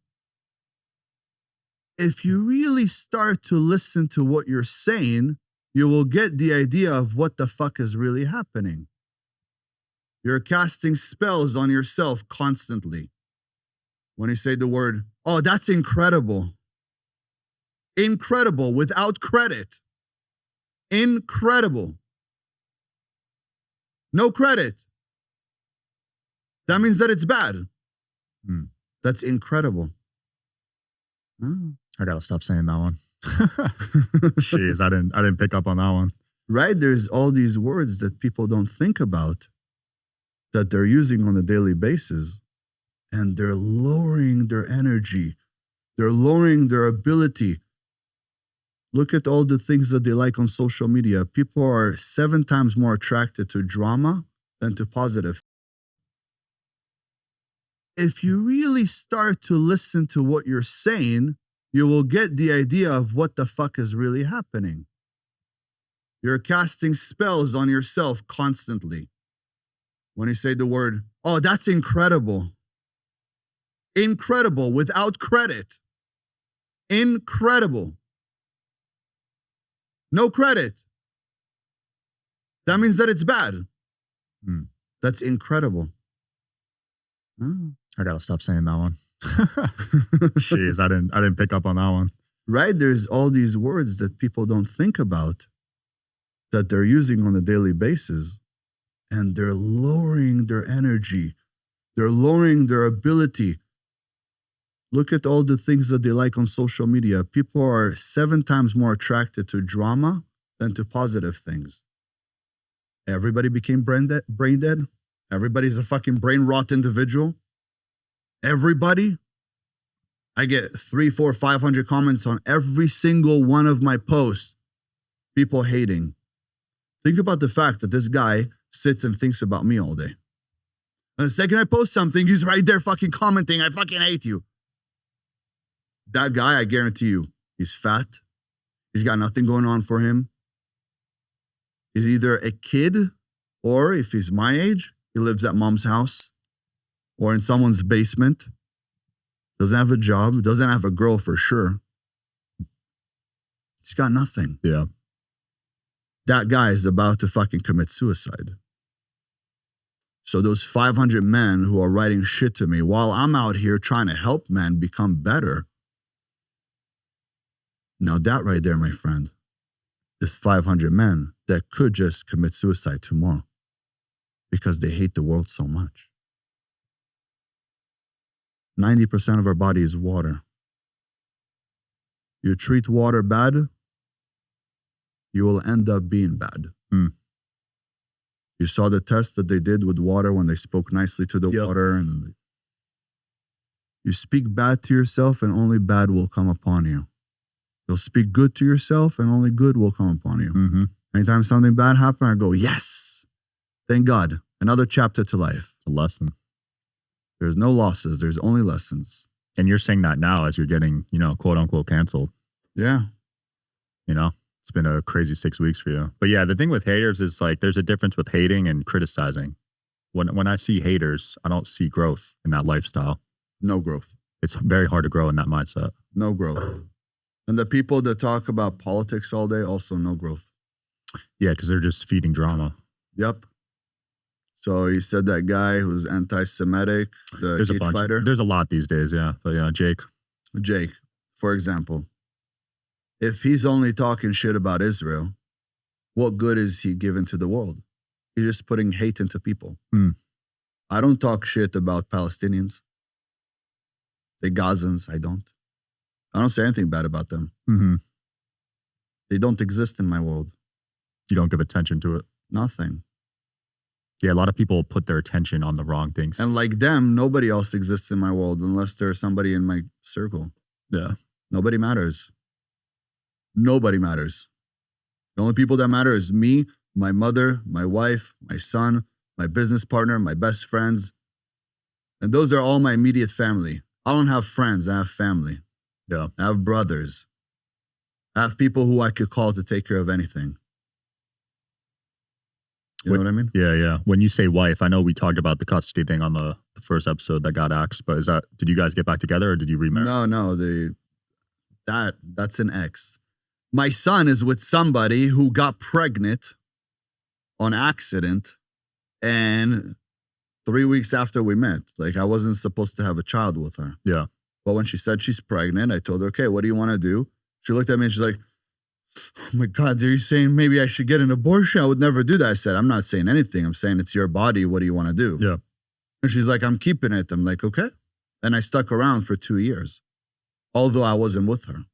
If you really start to listen to what you're saying, you will get the idea of what the fuck is really happening. You're casting spells on yourself constantly. When you say the word, oh, that's incredible. Incredible without credit. Incredible. No credit. That means that it's bad. That's incredible. I gotta stop saying that one. Jeez, I didn't pick up on that one. Right? There's all these words that people don't think about that they're using on a daily basis, and they're lowering their energy. They're lowering their ability. Look at all the things that they like on social media. People are 7 times more attracted to drama than to positive. If you really start to listen to what you're saying, you will get the idea of what the fuck is really happening. You're casting spells on yourself constantly. When you say the word, oh, that's incredible. Incredible without credit. Incredible. No credit. That means that it's bad. That's incredible. I gotta stop saying that one. Jeez, I didn't pick up on that one. Right? There's all these words that people don't think about that they're using on a daily basis, and they're lowering their energy. They're lowering their ability. Look at all the things that they like on social media. People are 7 times more attracted to drama than to positive things. Everybody became brain dead. Everybody's a fucking brain rot individual. Everybody. I get 300, 400, 500 comments on every single one of my posts. People hating. Think about the fact that this guy sits and thinks about me all day. And the second I post something, he's right there fucking commenting, I fucking hate you. That guy, I guarantee you, he's fat. He's got nothing going on for him. He's either a kid, or if he's my age, he lives at mom's house or in someone's basement. Doesn't have a job, doesn't have a girl for sure. He's got nothing. Yeah. That guy is about to fucking commit suicide. So those 500 men who are writing shit to me while I'm out here trying to help men become better. Now that right there, my friend, is 500 men that could just commit suicide tomorrow because they hate the world so much. 90% of our body is water. You treat water bad, you will end up being bad. You saw the test that they did with water when they spoke nicely to the water. And you speak bad to yourself and only bad will come upon you. You'll speak good to yourself and only good will come upon you. Anytime something bad happens, I go, yes, thank God. Another chapter to life. It's a lesson. There's no losses. There's only lessons. And you're saying that now as you're getting, quote unquote canceled. Yeah. It's been a crazy 6 weeks for you. But yeah, the thing with haters is like, there's a difference with hating and criticizing. When I see haters, I don't see growth in that lifestyle. No growth. It's very hard to grow in that mindset. No growth. And the people that talk about politics all day, also no growth. Yeah, because they're just feeding drama. Yep. So you said that guy who's anti-Semitic, There's a bunch. fighter? There's a lot these days, yeah. But yeah, Jake, for example, if he's only talking shit about Israel, what good is he giving to the world? He's just putting hate into people. I don't talk shit about Palestinians. The Gazans, I don't say anything bad about them. They don't exist in my world. You don't give attention to it. Nothing. Yeah, a lot of people put their attention on the wrong things. And like them, nobody else exists in my world unless there's somebody in my circle. Yeah. Nobody matters. Nobody matters. The only people that matter is me, my mother, my wife, my son, my business partner, my best friends. And those are all my immediate family. I don't have friends. I have family. Yeah. I have brothers. I have people who I could call to take care of anything. You know what I mean? Yeah, yeah. When you say wife, I know we talked about the custody thing on the first episode that got axed, but did you guys get back together or did you remarry? No, that's an ex. My son is with somebody who got pregnant on accident, and 3 weeks after we met, like I wasn't supposed to have a child with her. Yeah. But when she said she's pregnant, I told her, okay, what do you want to do? She looked at me and she's like, oh my God, are you saying maybe I should get an abortion? I would never do that. I said, I'm not saying anything. I'm saying it's your body. What do you want to do? Yeah. And she's like, I'm keeping it. I'm like, okay. And I stuck around for 2 years, although I wasn't with her.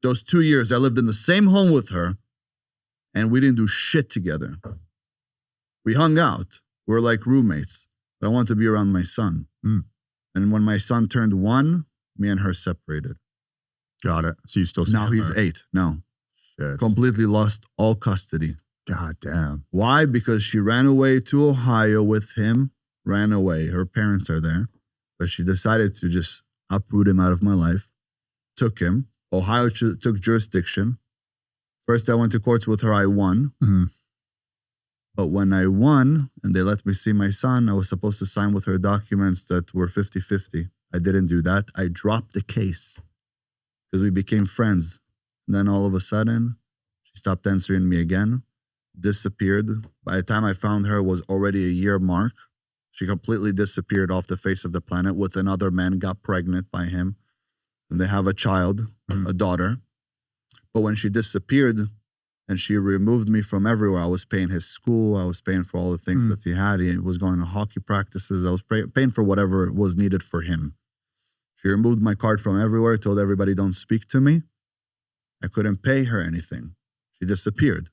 Those 2 years, I lived in the same home with her, and we didn't do shit together. We hung out. We were like roommates. But I wanted to be around my son. And when my son turned 1, me and her separated. Got it. So you still see now him, he's or? 8. No. Shit. Completely lost all custody. God damn. Why? Because she ran away to Ohio with him. Ran away. Her parents are there. But she decided to just uproot him out of my life. Took him. Ohio took jurisdiction. First, I went to courts with her. I won. But when I won and they let me see my son, I was supposed to sign with her documents that were 50-50. I didn't do that. I dropped the case because we became friends. And then all of a sudden, she stopped answering me again, disappeared. By the time I found her, it was already a year mark. She completely disappeared off the face of the planet with another man, got pregnant by him. And they have a child, a daughter. But when she disappeared and she removed me from everywhere, I was paying his school. I was paying for all the things that he had. He was going to hockey practices. I was paying for whatever was needed for him. She removed my card from everywhere, told everybody, don't speak to me. I couldn't pay her anything. She disappeared.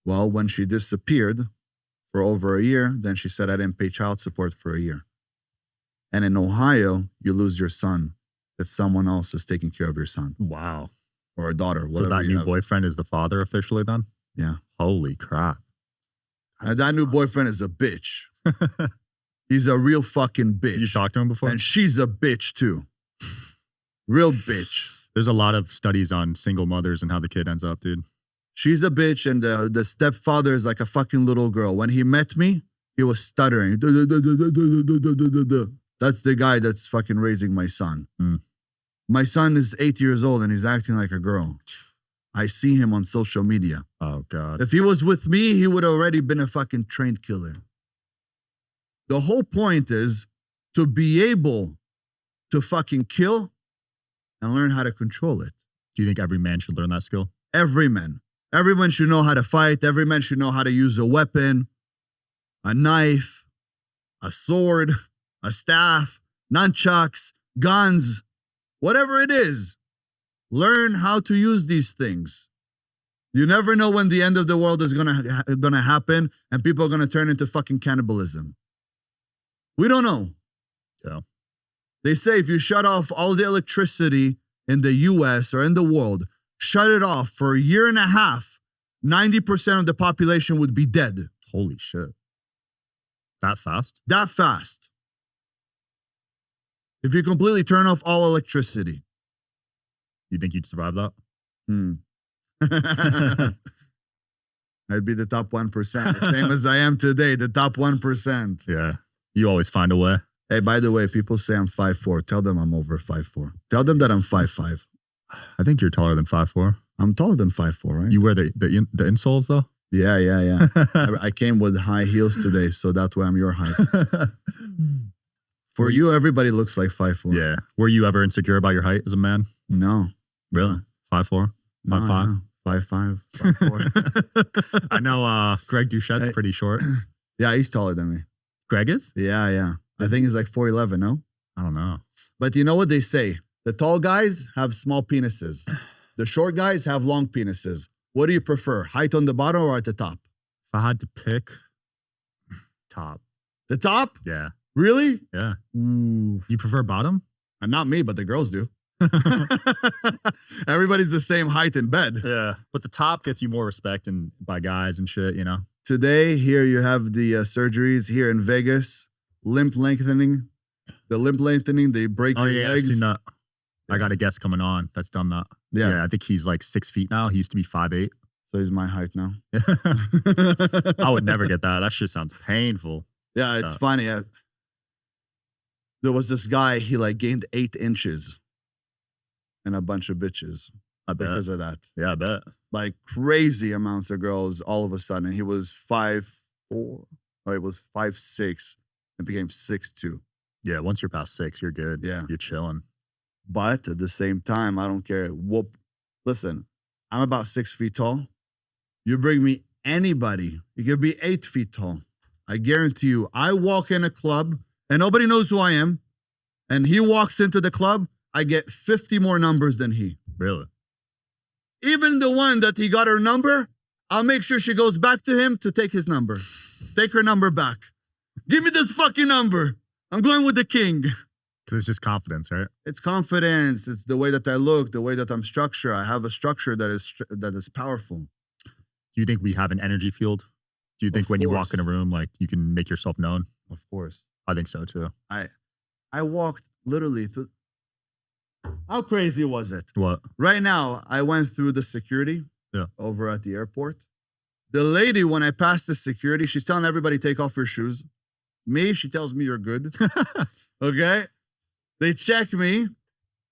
Well, when she disappeared for over a year, then she said I didn't pay child support for a year. And in Ohio, you lose your son if someone else is taking care of your son. Wow. Or a daughter, whatever. So that new boyfriend is the father officially then? Yeah. Holy crap. And that new boyfriend is a bitch. He's a real fucking bitch. You talked to him before? And she's a bitch too. Real bitch. There's a lot of studies on single mothers and how the kid ends up, dude. She's a bitch, and the stepfather is like a fucking little girl. When he met me, he was stuttering. That's the guy that's fucking raising my son. My son is 8 years old and he's acting like a girl. I see him on social media. Oh, God. If he was with me, he would have already been a fucking trained killer. The whole point is to be able to fucking kill and learn how to control it. Do you think every man should learn that skill? Every man. Everyone should know how to fight. Every man should know how to use a weapon, a knife, a sword, a staff, nunchucks, guns, whatever it is. Learn how to use these things. You never know when the end of the world is gonna happen and people are gonna turn into fucking cannibalism. We don't know. Yeah. They say if you shut off all the electricity in the US or in the world, shut it off for a year and a half, 90% of the population would be dead. Holy shit. That fast? That fast. If you completely turn off all electricity. You think you'd survive that? I'd be the top 1%, the same as I am today, the top 1%. Yeah. You always find a way. Hey, by the way, people say I'm 5'4". Tell them I'm over 5'4". Tell them that I'm 5'5". I think you're taller than 5'4". I'm taller than 5'4", right? You wear the insoles though? Yeah. I came with high heels today, so that's why I'm your height. For you, everybody looks like 5'4". Yeah. Were you ever insecure about your height as a man? No. Really? 5'4"? 5'5"? 5'5", 5'4". I know Greg Duchette's pretty short. Yeah, he's taller than me. Greg is? Yeah. I think he's like 4'11", no? I don't know. But you know what they say? The tall guys have small penises. The short guys have long penises. What do you prefer? Height on the bottom or at the top? If I had to pick, top. The top? Yeah. Really? Yeah. Ooh. You prefer bottom? And not me, but the girls do. Everybody's the same height in bed. Yeah. But the top gets you more respect by guys and shit, you know? Today, here you have the surgeries here in Vegas. Limb lengthening. The limb lengthening, they break your I've legs. seen that. I got a guest coming on that's done that. Yeah. I think he's like 6 feet now. He used to be 5'8". So he's my height now. I would never get that. That shit sounds painful. Yeah, it's funny. There was this guy, he like gained 8 inches and a bunch of bitches because of that. Yeah, I bet. Like crazy amounts of girls all of a sudden. He was 5'4", or it was 5'6", and became 6'2". Yeah, once you're past 6, you're good. Yeah. You're chilling. But at the same time, I don't care. Listen, I'm about 6 feet tall. You bring me anybody, you could be 8 feet tall. I guarantee you, I walk in a club and nobody knows who I am. And he walks into the club, I get 50 more numbers than he. Really? Even the one that he got her number, I'll make sure she goes back to him to take his number. Take her number back. Give me this fucking number. I'm going with the king. Because it's just confidence, right? It's confidence. It's the way that I look, the way that I'm structured. I have a structure that is powerful. Do you think we have an energy field? Do you think when you walk in a room, like you can make yourself known? Of course. I think so too. I walked literally through. How crazy was it? What? Right now, I went through the security over at the airport. The lady, when I passed the security, she's telling everybody, take off your shoes. Me, she tells me you're good. Okay? They check me.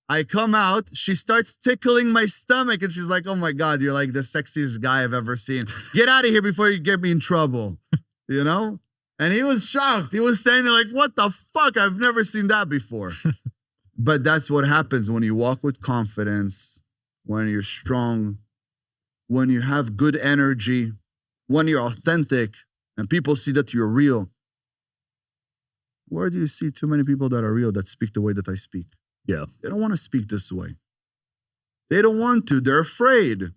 I come out. She starts tickling my stomach and she's like, oh my God, you're like the sexiest guy I've ever seen. Get out of here before you get me in trouble. You know? And he was shocked. He was saying like, what the fuck? I've never seen that before. But that's what happens when you walk with confidence, when you're strong, when you have good energy, when you're authentic and people see that you're real. Where do you see too many people that are real that speak the way that I speak? Yeah. They don't want to speak this way. They don't want to. They're afraid.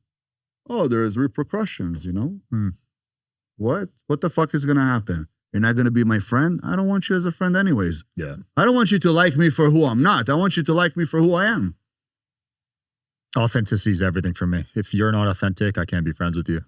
Oh, there's repercussions, you know? What? What the fuck is going to happen? You're not going to be my friend? I don't want you as a friend anyways. Yeah. I don't want you to like me for who I'm not. I want you to like me for who I am. Authenticity is everything for me. If you're not authentic, I can't be friends with you.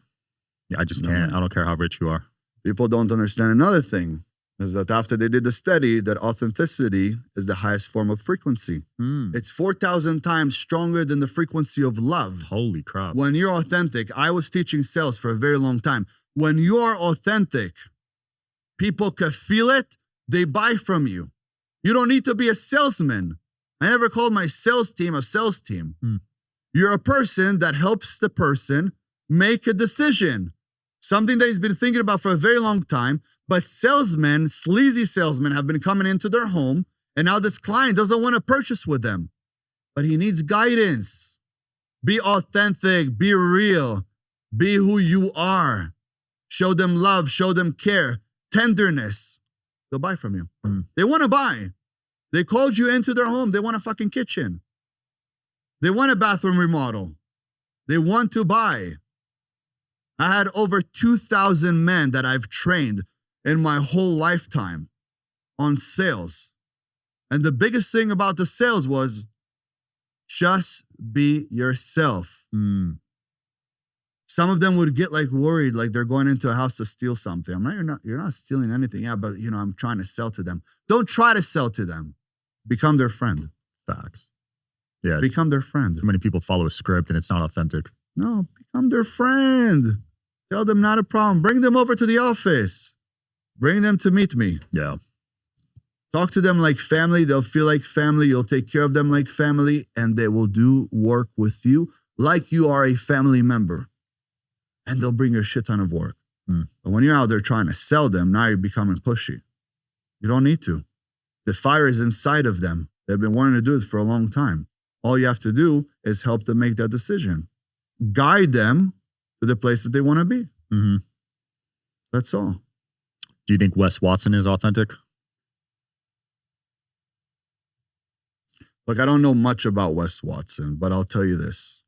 Yeah, I just can't. I don't care how rich you are. People don't understand another thing. Is that after they did the study, that authenticity is the highest form of frequency. It's 4,000 times stronger than the frequency of love. Holy crap. When you're authentic, I was teaching sales for a very long time. When you're authentic, people can feel it. They buy from you. You don't need to be a salesman. I never called my sales team a sales team. You're a person that helps the person make a decision. Something that he's been thinking about for a very long time. But salesmen, sleazy salesmen, have been coming into their home, and now this client doesn't want to purchase with them, but he needs guidance. Be authentic, be real, be who you are. Show them love, show them care, tenderness. They'll buy from you. They want to buy. They called you into their home. They want a fucking kitchen. They want a bathroom remodel. They want to buy. I had over 2,000 men that I've trained in my whole lifetime on sales. And the biggest thing about the sales was just be yourself. Some of them would get like worried, like they're going into a house to steal something. I'm like, you're not stealing anything. Yeah, but I'm trying to sell to them. Don't try to sell to them. Become their friend. Facts. Yeah. Become their friend. Too many people follow a script and it's not authentic. No, become their friend. Tell them not a problem. Bring them over to the office. Bring them to meet me. Yeah. Talk to them like family. They'll feel like family. You'll take care of them like family, and they will do work with you like you are a family member. And they'll bring you a shit ton of work. But when you're out there trying to sell them, now you're becoming pushy. You don't need to. The fire is inside of them. They've been wanting to do it for a long time. All you have to do is help them make that decision. Guide them to the place that they want to be. That's all. Do you think Wes Watson is authentic? Look, I don't know much about Wes Watson, but I'll tell you this.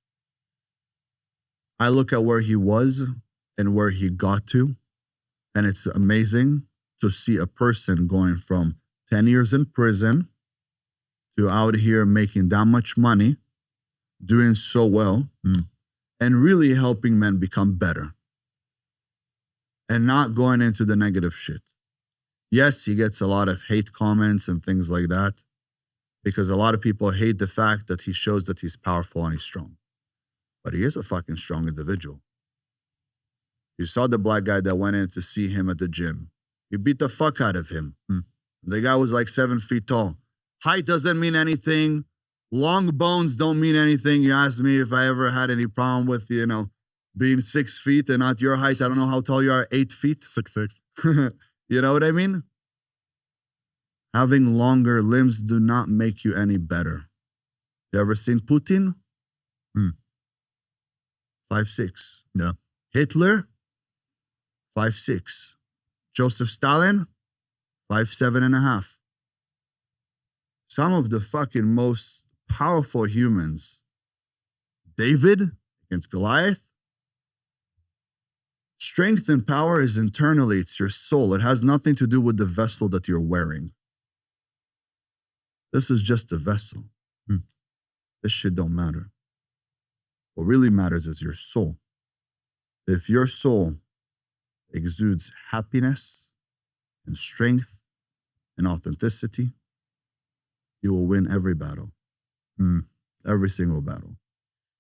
I look at where he was and where he got to, and it's amazing to see a person going from 10 years in prison to out here making that much money, doing so well, and really helping men become better and not going into the negative shit. Yes, he gets a lot of hate comments and things like that because a lot of people hate the fact that he shows that he's powerful and he's strong. But he is a fucking strong individual. You saw the black guy that went in to see him at the gym. He beat the fuck out of him. The guy was like 7 feet tall. Height doesn't mean anything. Long bones don't mean anything. You asked me if I ever had any problem with, being 6 feet and not your height. I don't know how tall you are, 8 feet? 6'6". You know what I mean? Having longer limbs do not make you any better. You ever seen Putin? 5'6". Yeah. Hitler? 5'6". Joseph Stalin? 5'7.5". Some of the fucking most powerful humans. David against Goliath. Strength and power is internally. It's your soul. It has nothing to do with the vessel that you're wearing. This is just a vessel. This shit don't matter. What really matters is your soul. If your soul exudes happiness and strength and authenticity, you will win every battle. Every single battle.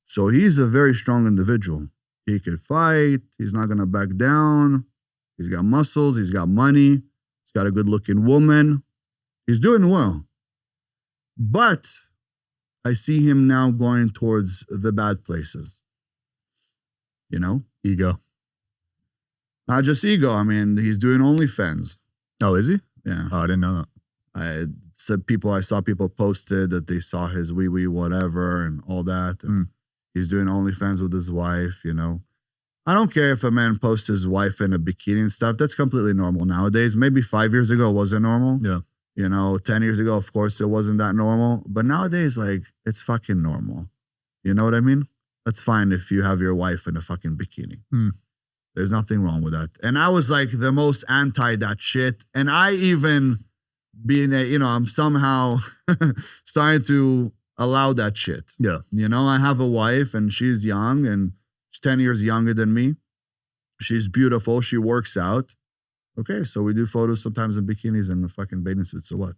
So he's a very strong individual. He can fight. He's not going to back down. He's got muscles. He's got money. He's got a good looking woman. He's doing well. But I see him now going towards the bad places. Ego. Not just ego. I mean, he's doing OnlyFans. Oh, is he? Yeah. Oh, I didn't know that. I saw people posted that they saw his wee whatever and all that. And he's doing OnlyFans with his wife, I don't care if a man posts his wife in a bikini and stuff. That's completely normal nowadays. Maybe 5 years ago it wasn't normal. Yeah. 10 years ago, of course, it wasn't that normal. But nowadays, it's fucking normal. You know what I mean? That's fine if you have your wife in a fucking bikini. There's nothing wrong with that. And I was like the most anti that shit. And I even I'm somehow starting to allow that shit. Yeah. I have a wife and she's young and she's 10 years younger than me. She's beautiful. She works out. Okay, so we do photos sometimes in bikinis and fucking bathing suits. So what?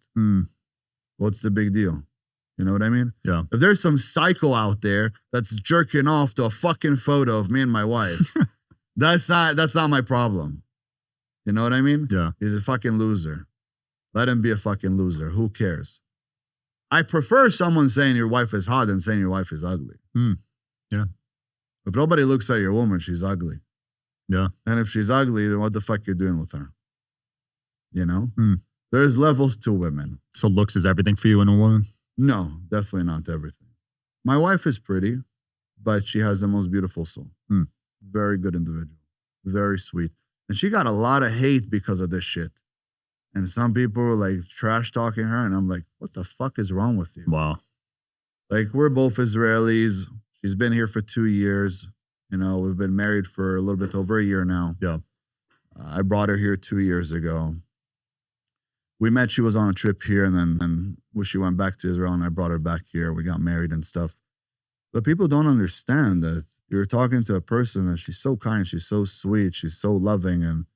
What's the big deal? You know what I mean? Yeah. If there's some psycho out there that's jerking off to a fucking photo of me and my wife, that's not my problem. You know what I mean? Yeah. He's a fucking loser. Let him be a fucking loser. Who cares? I prefer someone saying your wife is hot than saying your wife is ugly. Yeah. If nobody looks at your woman, she's ugly. Yeah. And if she's ugly, then what the fuck you doing with her? you know? Mm. There's levels to women. So looks is everything for you in a woman? No, definitely not everything. My wife is pretty, but she has the most beautiful soul. Mm. Very good individual. Very sweet. And she got a lot of hate because of this shit. And some people were like trash talking her. And I'm like, what the fuck is wrong with you? Wow. Like, we're both Israelis. She's been here for 2 years. You know, we've been married for a little bit over a year now. Yeah. I brought her here 2 years ago. We met, she was on a trip here, and then when she went back to Israel, and I brought her back here. We got married and stuff. But people don't understand that you're talking to a person that she's so kind, she's so sweet, she's so loving, and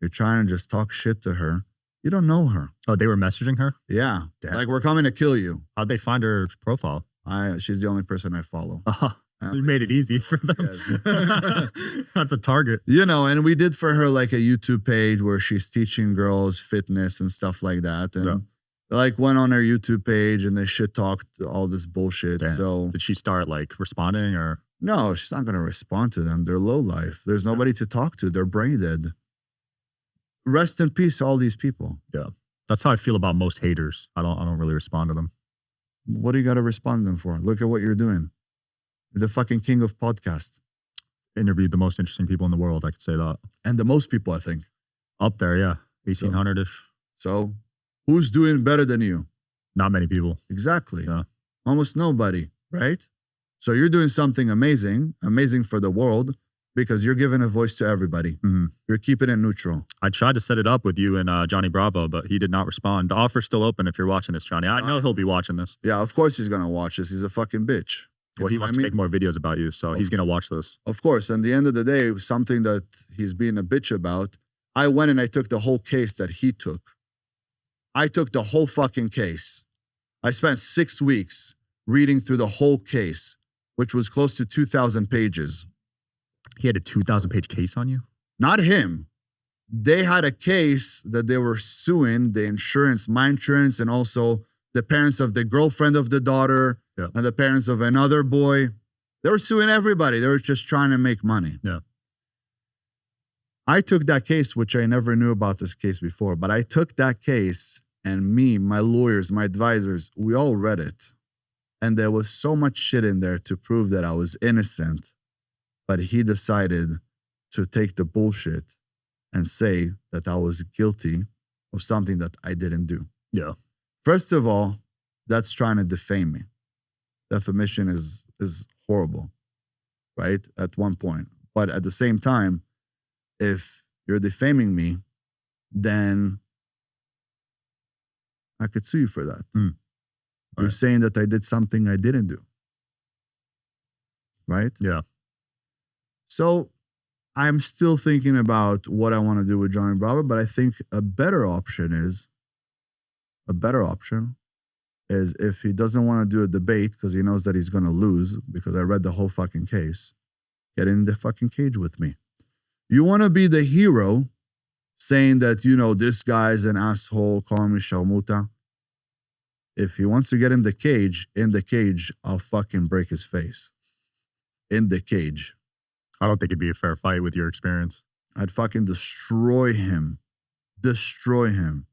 you're trying to just talk shit to her. You don't know her. Oh, they were messaging her? Yeah. Damn. Like, we're coming to kill you. How'd they find her profile? She's the only person I follow. You made it easy for them. Yes. That's a target. You know, and we did for her like a YouTube page where she's teaching girls fitness and stuff like that. And like went on her YouTube page and they shit talked all this bullshit. Damn. So Did she start like responding or? no, she's not going to respond to them. They're low life. There's nobody to talk to. They're brain dead. Rest in peace, all these people. Yeah. That's how I feel about most haters. I don't really respond to them. What do you got to respond to them for? Look at what you're doing. You're the fucking king of podcasts. Interviewed the most interesting people in the world. I could say that. And the most people, I think. Up there, yeah. 1,800-ish. So who's doing better than you? Not many people. Exactly. Yeah. Almost nobody, right? So you're doing something amazing for the world because you're giving a voice to everybody. Mm-hmm. You're keeping it neutral. I tried to set it up with you and Johnny Bravo, but he did not respond. The offer's still open if you're watching this, Johnny. I know he'll be watching this. Yeah, of course he's going to watch this. He's a fucking bitch. Well, he wants to make more videos about you, so he's going to watch this. Of course. And at the end of the day, something that he's being a bitch about, I went and I took the whole case that he took. I took the whole fucking case. I spent 6 weeks reading through the whole case, which was close to 2,000 pages. He had a 2,000-page case on you? Not him. They had a case that they were suing the insurance, my insurance, and also the parents of the girlfriend of the daughter and the parents of another boy. They were suing everybody. They were just trying to make money. Yeah. I took that case, which I never knew about this case before, but I took that case and me, my lawyers, my advisors, we all read it. And there was so much shit in there to prove that I was innocent. But he decided to take the bullshit and say that I was guilty of something that I didn't do. Yeah. First of all, that's trying to defame me. Defamation is horrible, right? At one point. But at the same time, if you're defaming me, then I could sue you for that. Mm. You're Right. saying that I did something I didn't do. Right? Yeah. So I'm still thinking about what I want to do with Johnny Bravo, but I think a better option is if he doesn't want to do a debate because he knows that he's going to lose because I read the whole fucking case, get in the fucking cage with me. You want to be the hero saying that, you know, this guy's an asshole, calling me Sharmuta. If he wants to get in the cage, I'll fucking break his face. In the cage. I don't think it'd be a fair fight with your experience. I'd fucking destroy him. Destroy him.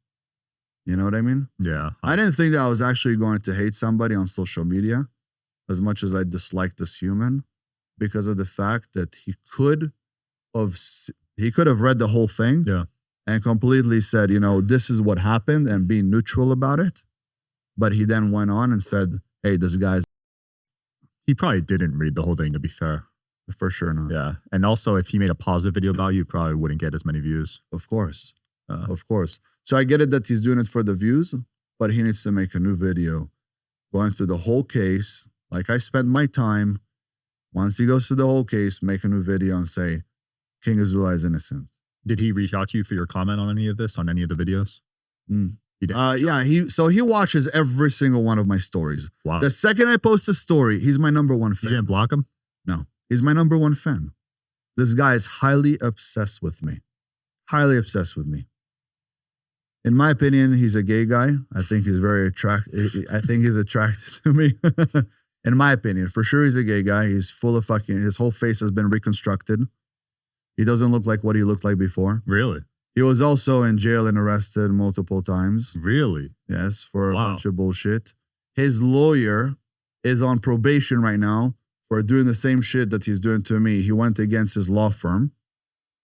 You know what I mean? Yeah. I didn't think that I was actually going to hate somebody on social media as much as I disliked this human because of the fact that he could have read the whole thing and completely said, you know, this is what happened and be neutral about it. But he then went on and said, hey, this guy's... He probably didn't read the whole thing, to be fair. For sure not. Yeah. And also, if he made a positive video about you, probably wouldn't get as many views. Of course. Of course. So I get it that he's doing it for the views, but he needs to make a new video going through the whole case. Like I spent my time. Once he goes through the whole case, make a new video and say, King Azoulay is innocent. Did he reach out to you for your comment on any of this, on any of the videos? He did. Yeah, he watches every single one of my stories. Wow. The second I post a story, he's my number one fan. You didn't block him? No, he's my number one fan. This guy is highly obsessed with me. Highly obsessed with me. In my opinion, he's a gay guy. I think he's very attractive. I think he's attracted to me. In my opinion, for sure he's a gay guy. He's full of fucking, his whole face has been reconstructed. He doesn't look like what he looked like before. Really? He was also in jail and arrested multiple times. Really? Yes, for a Wow. bunch of bullshit. His lawyer is on probation right now for doing the same shit that he's doing to me. He went against his law firm.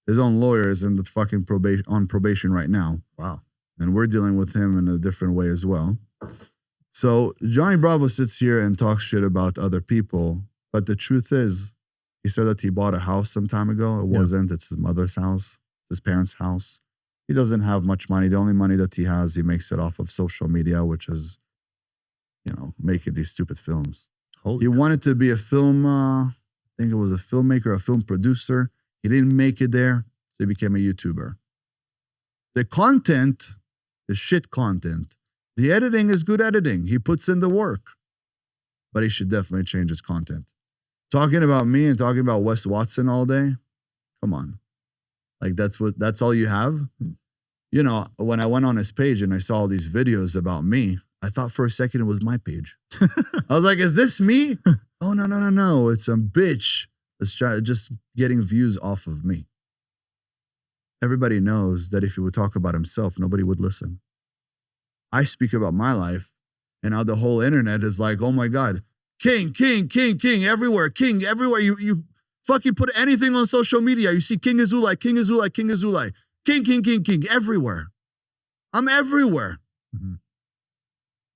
His own lawyer is in the fucking probation right now. Wow. And we're dealing with him in a different way as well. So Johnny Bravo sits here and talks shit about other people. But the truth is, he said that he bought a house some time ago. It wasn't. It's his mother's house. It's his parents' house. He doesn't have much money. The only money that he has, he makes it off of social media, which is, making these stupid films. He wanted to be a film, I think it was a filmmaker, a film producer. He didn't make it there, so he became a YouTuber. The content, the shit content, the editing is good editing. He puts in the work. But he should definitely change his content. Talking about me and talking about Wes Watson all day, come on. Like that's all you have? When I went on his page and I saw all these videos about me, I thought for a second it was my page. I was like, is this me? Oh, no. It's some bitch that's just getting views off of me. Everybody knows that if he would talk about himself, nobody would listen. I speak about my life, and now the whole internet is like, oh my God, king, everywhere, king, everywhere. You fucking put anything on social media, you see King Azoulay, king, everywhere. I'm everywhere. Mm-hmm.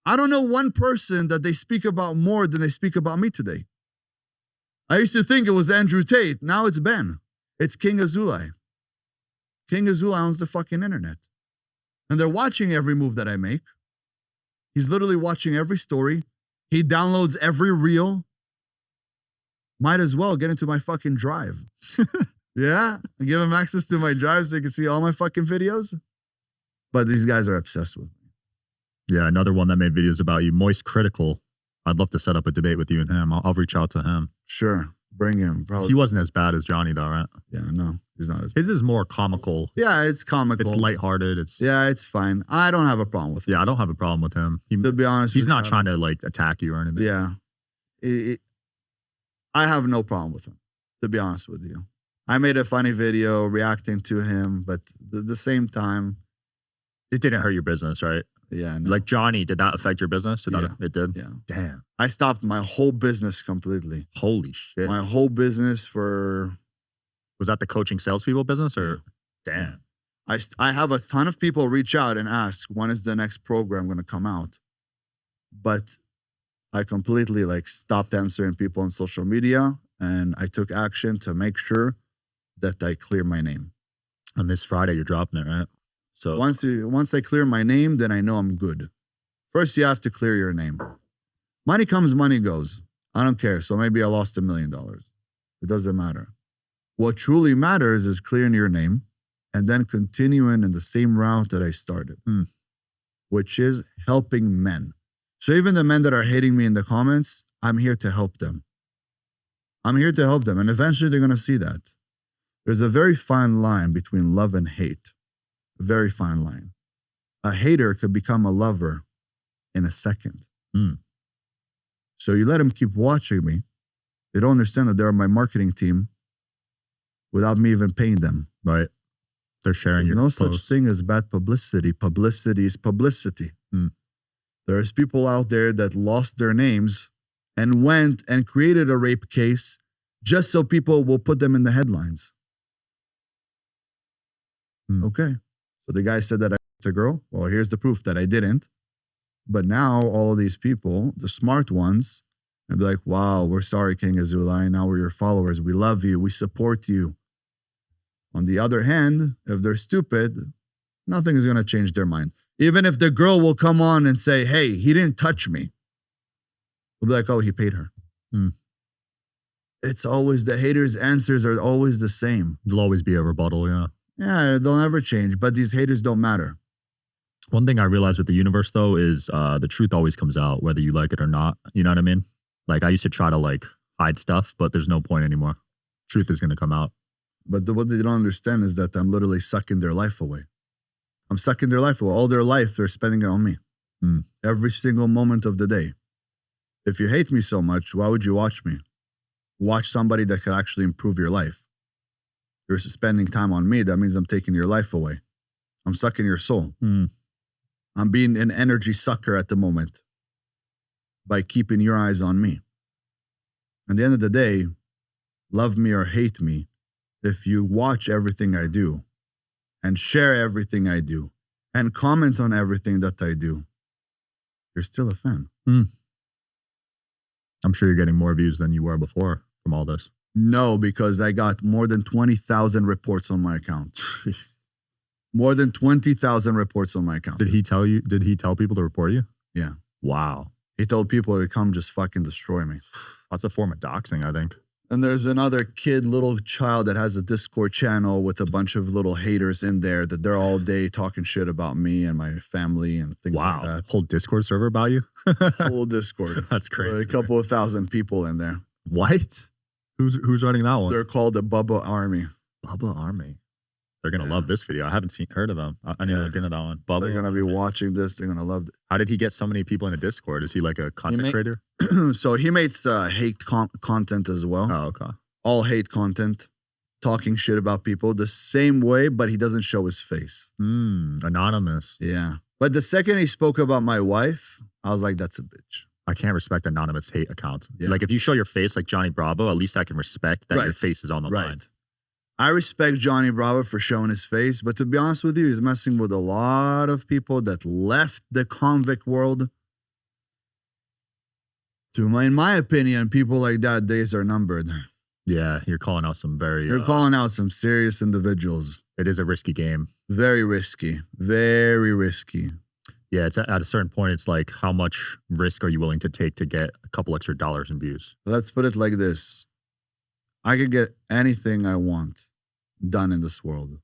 I don't know one person that they speak about more than they speak about me today. I used to think it was Andrew Tate. Now it's Ben. It's King Azoulay. King Azoulay owns the fucking internet. And they're watching every move that I make. He's literally watching every story. He downloads every reel. Might as well get into my fucking drive. Yeah? And give him access to my drive so he can see all my fucking videos. But these guys are obsessed with me. Yeah, another one that made videos about you, MoistCritical. I'd love to set up a debate with you and him. I'll reach out to him. Sure. Bring him. Probably. He wasn't as bad as Johnny, though, right? Yeah, no. He's not as His is more comical. Yeah, it's comical. It's lighthearted. Yeah, it's fine. I don't have a problem with it. Yeah, I don't have a problem with him. To be honest, he's not trying to attack you or anything. Yeah. I have no problem with him, to be honest with you. I made a funny video reacting to him, but at the same time, it didn't hurt your business, right? Yeah. No. Like Johnny, did that affect your business? Yeah. It did? Yeah. Damn. I stopped my whole business completely. Holy shit. My whole business for... Was that the coaching salespeople business or? Yeah. Damn. I have a ton of people reach out and ask, when is the next program going to come out? But I completely stopped answering people on social media, and I took action to make sure that I clear my name. On this Friday, you're dropping it, right? So once I clear my name, then I know I'm good. First, you have to clear your name. Money comes, money goes. I don't care. So maybe I lost $1 million. It doesn't matter. What truly matters is clearing your name and then continuing in the same route that I started, which is helping men. So even the men that are hating me in the comments, I'm here to help them. I'm here to help them. And eventually they're going to see that. There's a very fine line between love and hate. A very fine line. A hater could become a lover in a second. So you let them keep watching me. They don't understand that they're my marketing team without me even paying them. Right. They're sharing There's your no posts. such thing as bad publicity. Publicity is publicity. There's people out there that lost their names and went and created a rape case just so people will put them in the headlines. Okay. So the guy said that I raped a girl. Well, here's the proof that I didn't. But now all of these people, the smart ones, they'll be like, wow, we're sorry, King Azoulay. Now we're your followers. We love you. We support you. On the other hand, if they're stupid, nothing is going to change their mind. Even if the girl will come on and say, hey, he didn't touch me. They'll be like, oh, he paid her. It's always, the haters' answers are always the same. There'll always be a rebuttal, yeah. Yeah, they'll never change. But these haters don't matter. One thing I realized with the universe, though, is the truth always comes out, whether you like it or not. You know what I mean? Like, I used to try to, hide stuff, but there's no point anymore. Truth is going to come out. But what they don't understand is that I'm literally sucking their life away. I'm sucking their life away. All their life, they're spending it on me. Every single moment of the day. If you hate me so much, why would you watch me? Watch somebody that could actually improve your life. You're spending time on me. That means I'm taking your life away. I'm sucking your soul. Mm. I'm being an energy sucker at the moment by keeping your eyes on me. At the end of the day, love me or hate me, if you watch everything I do and share everything I do and comment on everything that I do, you're still a fan. Mm. I'm sure you're getting more views than you were before from all this. No, because I got more than 20,000 reports on my account. Jeez. More than 20,000 reports on my account. Did he tell people to report you? Yeah. Wow. He told people to come just fucking destroy me. That's a form of doxing, I think. And there's another little child that has a Discord channel with a bunch of little haters in there that they're all day talking shit about me and my family and things like that. Whole Discord server about you? Whole Discord. That's crazy. A couple of thousand people in there. What? Who's running that one? They're called the Bubba Army. Bubba Army. They're gonna love this video. I haven't heard of them. I need to look into that one. Bubba. They're gonna be watching this. They're gonna love it. How did he get so many people in a Discord? Is he like a content creator? So he makes hate content as well. Oh, okay. All hate content, talking shit about people the same way, but he doesn't show his face. Anonymous. Yeah. But the second he spoke about my wife, I was like, that's a bitch. I can't respect anonymous hate accounts. Yeah. Like if you show your face like Johnny Bravo, at least I can respect that Right. your face is on the line. I respect Johnny Bravo for showing his face, but to be honest with you, he's messing with a lot of people that left the convict world. In my opinion, people like that, days are numbered. Yeah, you're calling out some You're calling out some serious individuals. It is a risky game. Very risky. Very risky. Yeah, it's at a certain point, it's like, how much risk are you willing to take to get a couple extra dollars in views? Let's put it like this. I could get anything I want done in this world.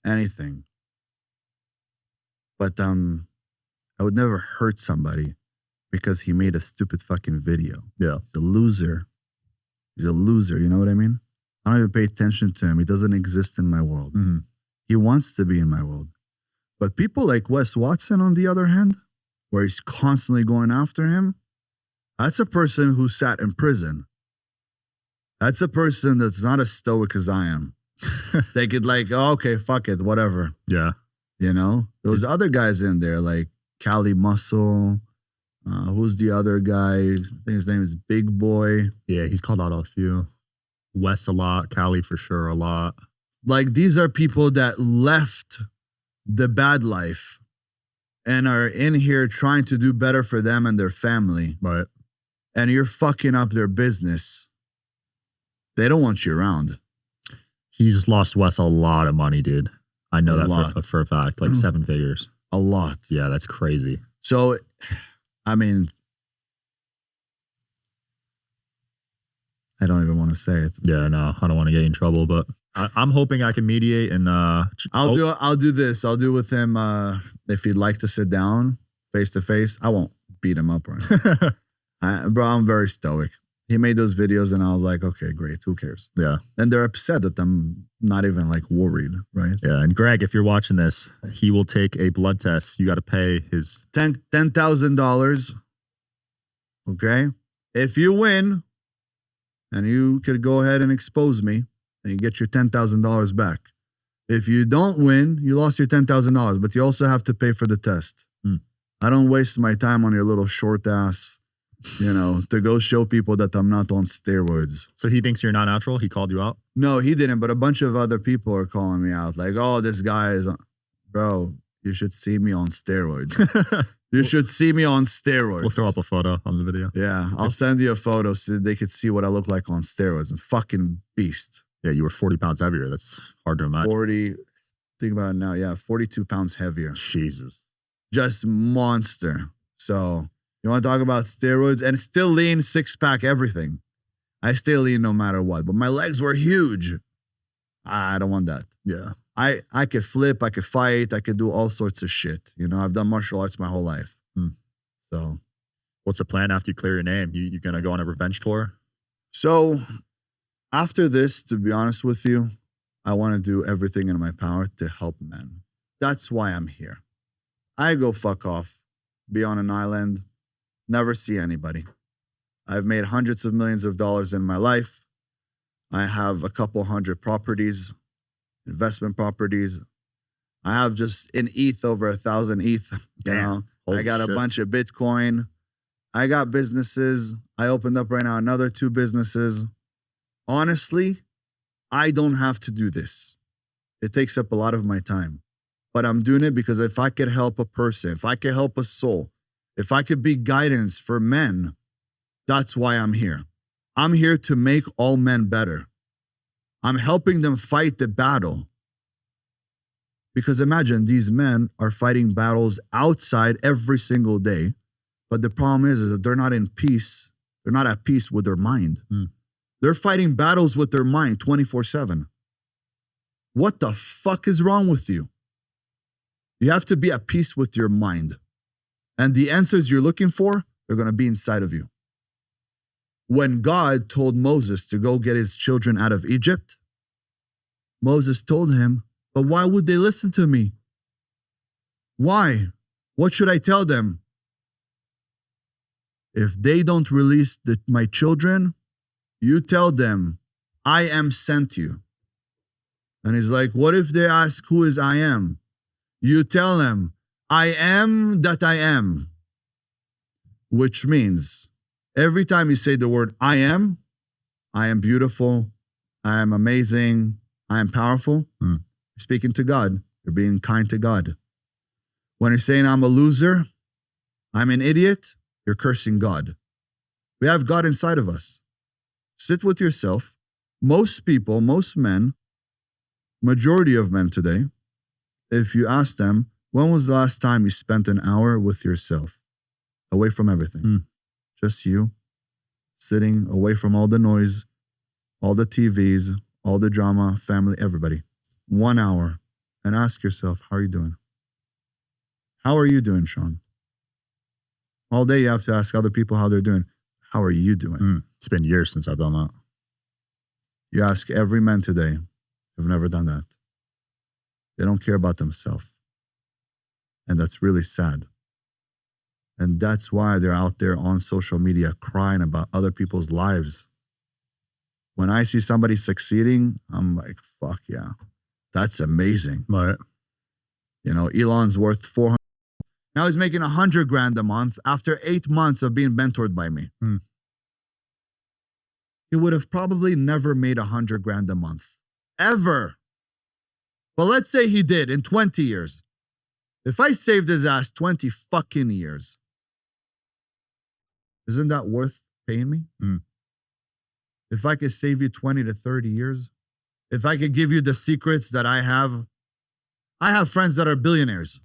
Anything. But I would never hurt somebody because he made a stupid fucking video. Yeah. He's a loser. He's a loser, you know what I mean? I don't even pay attention to him. He doesn't exist in my world. Mm-hmm. He wants to be in my world. But people like Wes Watson, on the other hand, where he's constantly going after him, that's a person who sat in prison. That's a person that's not as stoic as I am. They could like, oh, okay, fuck it, whatever. Yeah. You know? Those other guys in there, like Cali Muscle. Who's the other guy? I think his name is Big Boy. Yeah, he's called out a few. Wes a lot, Cali for sure a lot. Like these are people that left the bad life and are in here trying to do better for them and their family. Right. And you're fucking up their business. They don't want you around. He just lost Wes a lot of money, dude. I know that for a fact, like 7 figures. A lot. Yeah, that's crazy. So, I mean, I don't even want to say it. Yeah, no, I don't want to get in trouble, but I'm hoping I can mediate and I'll do this. I'll do with him if he'd like to sit down face to face. I won't beat him up or anything. Bro, I'm very stoic. He made those videos and I was like, okay, great. Who cares? Yeah. And they're upset that I'm not even like worried, right? Yeah. And Greg, if you're watching this, he will take a blood test. You got to pay his $10,000. Okay. If you win and you could go ahead and expose me and you get your $10,000 back. If you don't win, you lost your $10,000, but you also have to pay for the test. I don't waste my time on your little short ass, you know, to go show people that I'm not on steroids. So he thinks you're not natural? He called you out? No, he didn't, but a bunch of other people are calling me out. Like, oh, this guy is, bro, you should see me on steroids. You should see me on steroids. We'll throw up a photo on the video. Yeah, I'll send you a photo so they could see what I look like on steroids. I'm fucking beast. Yeah, you were 40 pounds heavier. That's hard to imagine. Think about it now. Yeah, 42 pounds heavier. Jesus. Just monster. So you want to talk about steroids and still lean, 6-pack, everything. I still lean no matter what, but my legs were huge. I don't want that. Yeah. I could flip, I could fight, I could do all sorts of shit. You know, I've done martial arts my whole life. So what's the plan after you clear your name? You gonna go on a revenge tour? So after this, to be honest with you, I want to do everything in my power to help men. That's why I'm here. I go fuck off, be on an island, never see anybody. I've made hundreds of millions of dollars in my life. I have a couple hundred properties, investment properties. I have just in ETH over 1,000 ETH. You know? I got a bunch of Bitcoin. I got businesses. I opened up right now another 2 businesses. Honestly, I don't have to do this. It takes up a lot of my time. But I'm doing it because if I could help a person, if I could help a soul, if I could be guidance for men, that's why I'm here. I'm here to make all men better. I'm helping them fight the battle. Because imagine these men are fighting battles outside every single day. But the problem is that they're not in peace. They're not at peace with their mind. They're fighting battles with their mind 24/7. What the fuck is wrong with you? You have to be at peace with your mind. And the answers you're looking for, they're going to be inside of you. When God told Moses to go get his children out of Egypt, Moses told him, but why would they listen to me? Why? What should I tell them? If they don't release my children, you tell them, I am sent you. And he's like, what if they ask, who is I am? You tell them, I am that I am. Which means every time you say the word I am beautiful, I am amazing, I am powerful, you're speaking to God. You're being kind to God. When you're saying I'm a loser, I'm an idiot, you're cursing God. We have God inside of us. Sit with yourself. Most people, most men, majority of men today, if you ask them, when was the last time you spent an hour with yourself? Away from everything. Just you, sitting away from all the noise, all the TVs, all the drama, family, everybody. 1 hour. And ask yourself, how are you doing? How are you doing, Sean? All day you have to ask other people how they're doing. How are you doing? It's been years since I've done that. You ask every man today, have never done that. They don't care about themselves. And that's really sad. And that's why they're out there on social media crying about other people's lives. When I see somebody succeeding, I'm like, fuck yeah, that's amazing. Right. You know, Elon's worth 400. Now he's making 100 grand a month after 8 months of being mentored by me. He would have probably never made 100 grand a month. Ever. But let's say he did in 20 years. If I saved his ass 20 fucking years, isn't that worth paying me? If I could save you 20 to 30 years, if I could give you the secrets that I have friends that are billionaires.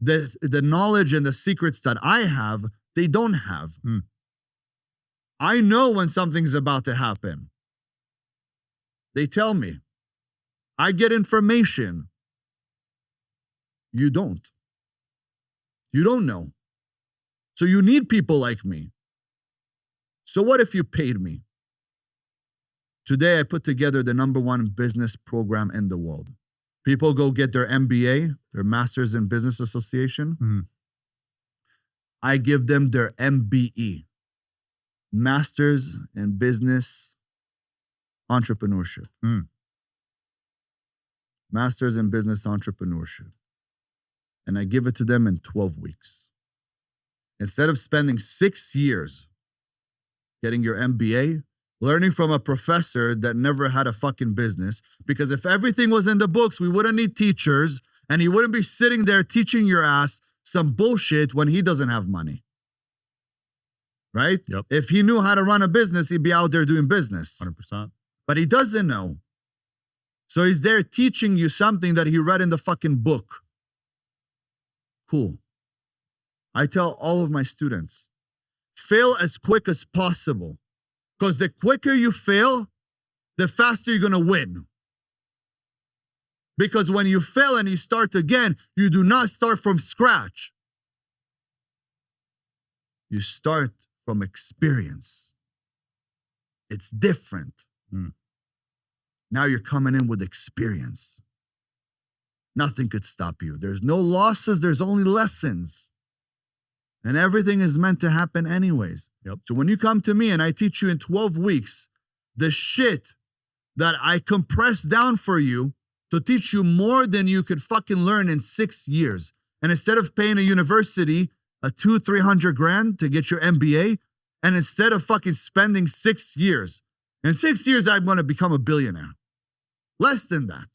The knowledge and the secrets that I have, they don't have. I know when something's about to happen. They tell me. I get information. You don't. You don't know. So you need people like me. So what if you paid me? Today I put together the #1 business program in the world. People go get their MBA, their Masters in Business Association. I give them their MBE, Masters in Business Entrepreneurship. Masters in Business Entrepreneurship. And I give it to them in 12 weeks. Instead of spending 6 years getting your MBA, learning from a professor that never had a fucking business, because if everything was in the books, we wouldn't need teachers, and he wouldn't be sitting there teaching your ass some bullshit when he doesn't have money. Right? Yep. If he knew how to run a business, he'd be out there doing business. 100%. But he doesn't know. So he's there teaching you something that he read in the fucking book. Cool. I tell all of my students, fail as quick as possible. Because the quicker you fail, the faster you're going to win. Because when you fail and you start again, you do not start from scratch. You start from experience. It's different. Now you're coming in with experience. Nothing could stop you. There's no losses, there's only lessons. And everything is meant to happen anyways. So when you come to me and I teach you in 12 weeks, the shit that I compress down for you to teach you more than you could fucking learn in 6 years. And instead of paying a university a 200-300 grand to get your MBA, and instead of fucking spending 6 years, in 6 years, I'm going to become a billionaire. Less than that.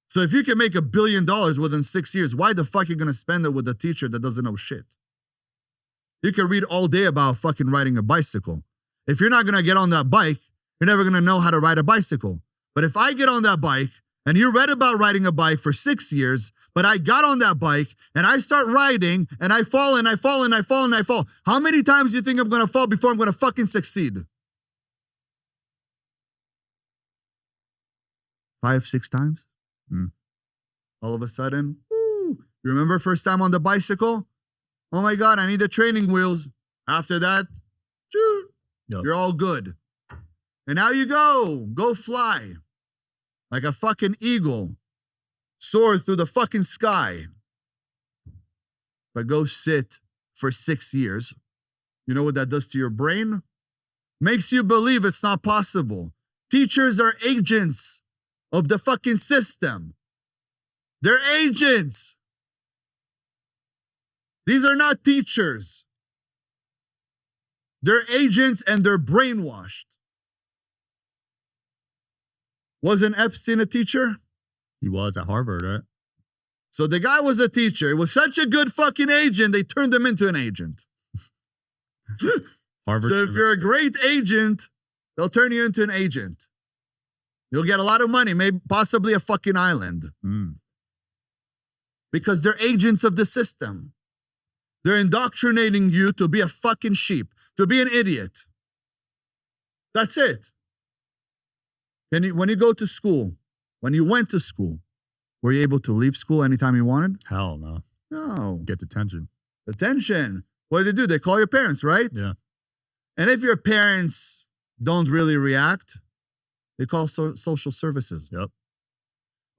So if you can make $1 billion within 6 years, why the fuck are you going to spend it with a teacher that doesn't know shit? You can read all day about fucking riding a bicycle. If you're not going to get on that bike, you're never going to know how to ride a bicycle. But if I get on that bike and you read about riding a bike for 6 years, but I got on that bike and I start riding and I fall and I fall and I fall and I fall. How many times do you think I'm going to fall before I'm going to fucking succeed? 5, 6 times? All of a sudden, woo, you remember first time on the bicycle? Oh my God, I need the training wheels. After that, you're all good. And now you go fly like a fucking eagle, soar through the fucking sky. But go sit for 6 years. You know what that does to your brain? Makes you believe it's not possible. Teachers are agents of the fucking system. They're agents. These are not teachers. They're agents and they're brainwashed. Wasn't Epstein a teacher? He was at Harvard, right? So the guy was a teacher. He was such a good fucking agent, they turned him into an agent. Harvard. So if you're a great agent, they'll turn you into an agent. You'll get a lot of money, maybe possibly a fucking island. Because they're agents of the system. They're indoctrinating you to be a fucking sheep, to be an idiot. That's it. When you go to school, when you went to school, were you able to leave school anytime you wanted? Hell no. No. Get detention. Detention. What do they do? They call your parents, right? Yeah. And if your parents don't really react, they call social services. Yep.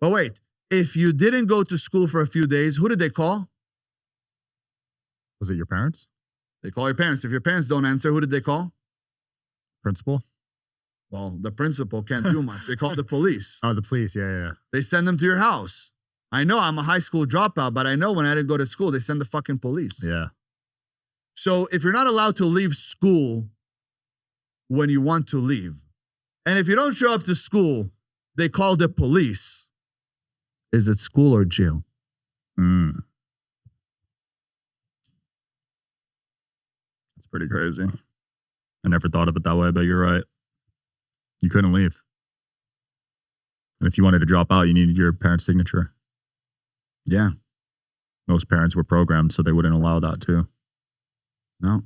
But wait, if you didn't go to school for a few days, who did they call? Was it your parents? They call your parents. If your parents don't answer, who did they call? Principal? Well, the principal can't do much. They call the police. Oh, the police. Yeah. They send them to your house. I know I'm a high school dropout, but I know when I didn't go to school, they send the fucking police. Yeah. So if you're not allowed to leave school when you want to leave, and if you don't show up to school, they call the police. Is it school or jail? It's pretty crazy. I never thought of it that way, but you're right. You couldn't leave. And if you wanted to drop out, you needed your parents' signature. Yeah. Most parents were programmed, so they wouldn't allow that too. No.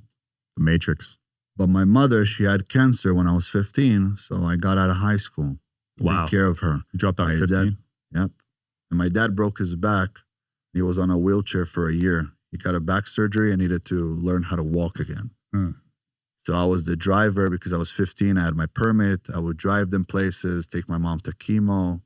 The Matrix. But my mother, she had cancer when I was 15, so I got out of high school to take care of her. You dropped out at 15? Yep. And my dad broke his back. He was on a wheelchair for a year. He got a back surgery and needed to learn how to walk again. So I was the driver because I was 15. I had my permit. I would drive them places, take my mom to chemo.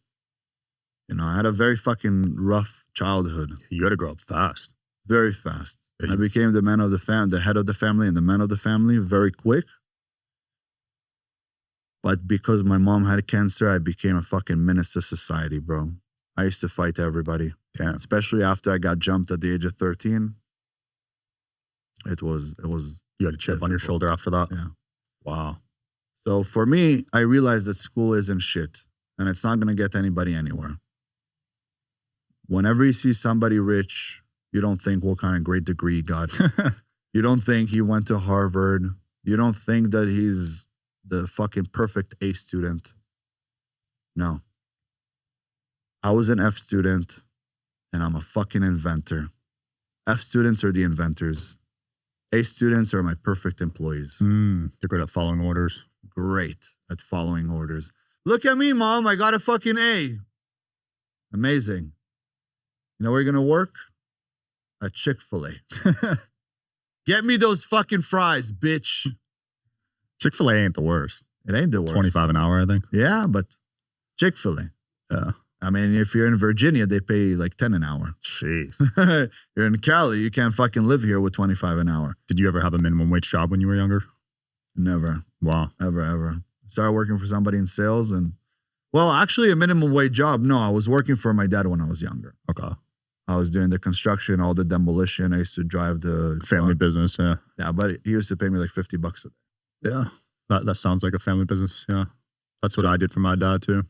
You know, I had a very fucking rough childhood. You got to grow up fast. Very fast. I became the man of the the head of the family and the man of the family very quick. But because my mom had cancer, I became a fucking menace to society, bro. I used to fight everybody. Damn. Especially after I got jumped at the age of 13. It was You had a chip on your shoulder after that? Yeah. Wow. So for me, I realized that school isn't shit. And it's not going to get anybody anywhere. Whenever you see somebody rich, you don't think what kind of great degree he got. You don't think he went to Harvard. You don't think that he's the fucking perfect A student. No. I was an F student, and I'm a fucking inventor. F students are the inventors. A students are my perfect employees. They're good at following orders. Great at following orders. Look at me, Mom. I got a fucking A. Amazing. You know where you're going to work? At Chick-fil-A. Get me those fucking fries, bitch. Chick-fil-A ain't the worst. It ain't the worst. 25 an hour, I think. Yeah, but Chick-fil-A. Yeah. I mean, if you're in Virginia, they pay like 10 an hour. Jeez. You're in Cali, you can't fucking live here with 25 an hour. Did you ever have a minimum wage job when you were younger? Never. Wow. Ever. Started working for somebody in sales, and Well, actually, a minimum wage job. No, I was working for my dad when I was younger. Okay. I was doing the construction, all the demolition. I used to drive the Family business, yeah. Yeah, but he used to pay me like $50 a day. Yeah. That sounds like a family business, yeah. That's what I did for my dad too.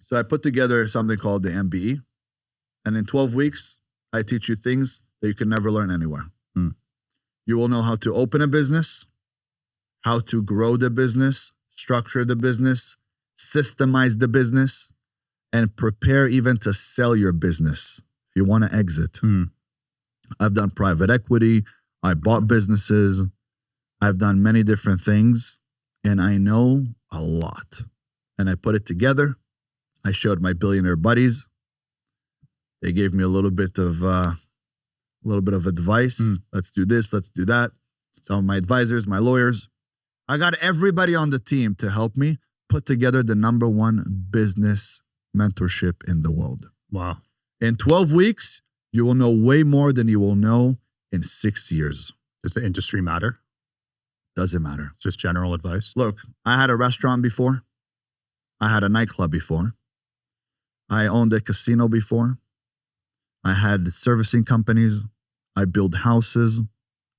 So I put together something called the MBE. And in 12 weeks, I teach you things that you can never learn anywhere. You will know how to open a business, how to grow the business, structure the business, systemize the business, and prepare even to sell your business if you want to exit. I've done private equity. I bought businesses. I've done many different things, and I know a lot. And I put it together. I showed my billionaire buddies. They gave me a little bit of advice. Let's do this. Let's do that. Some of my advisors, my lawyers. I got everybody on the team to help me put together the #1 business mentorship in the world. Wow. In 12 weeks, you will know way more than you will know in 6 years. Does the industry matter? Doesn't matter. It's just general advice. Look, I had a restaurant before. I had a nightclub before. I owned a casino before. I had servicing companies. I built houses.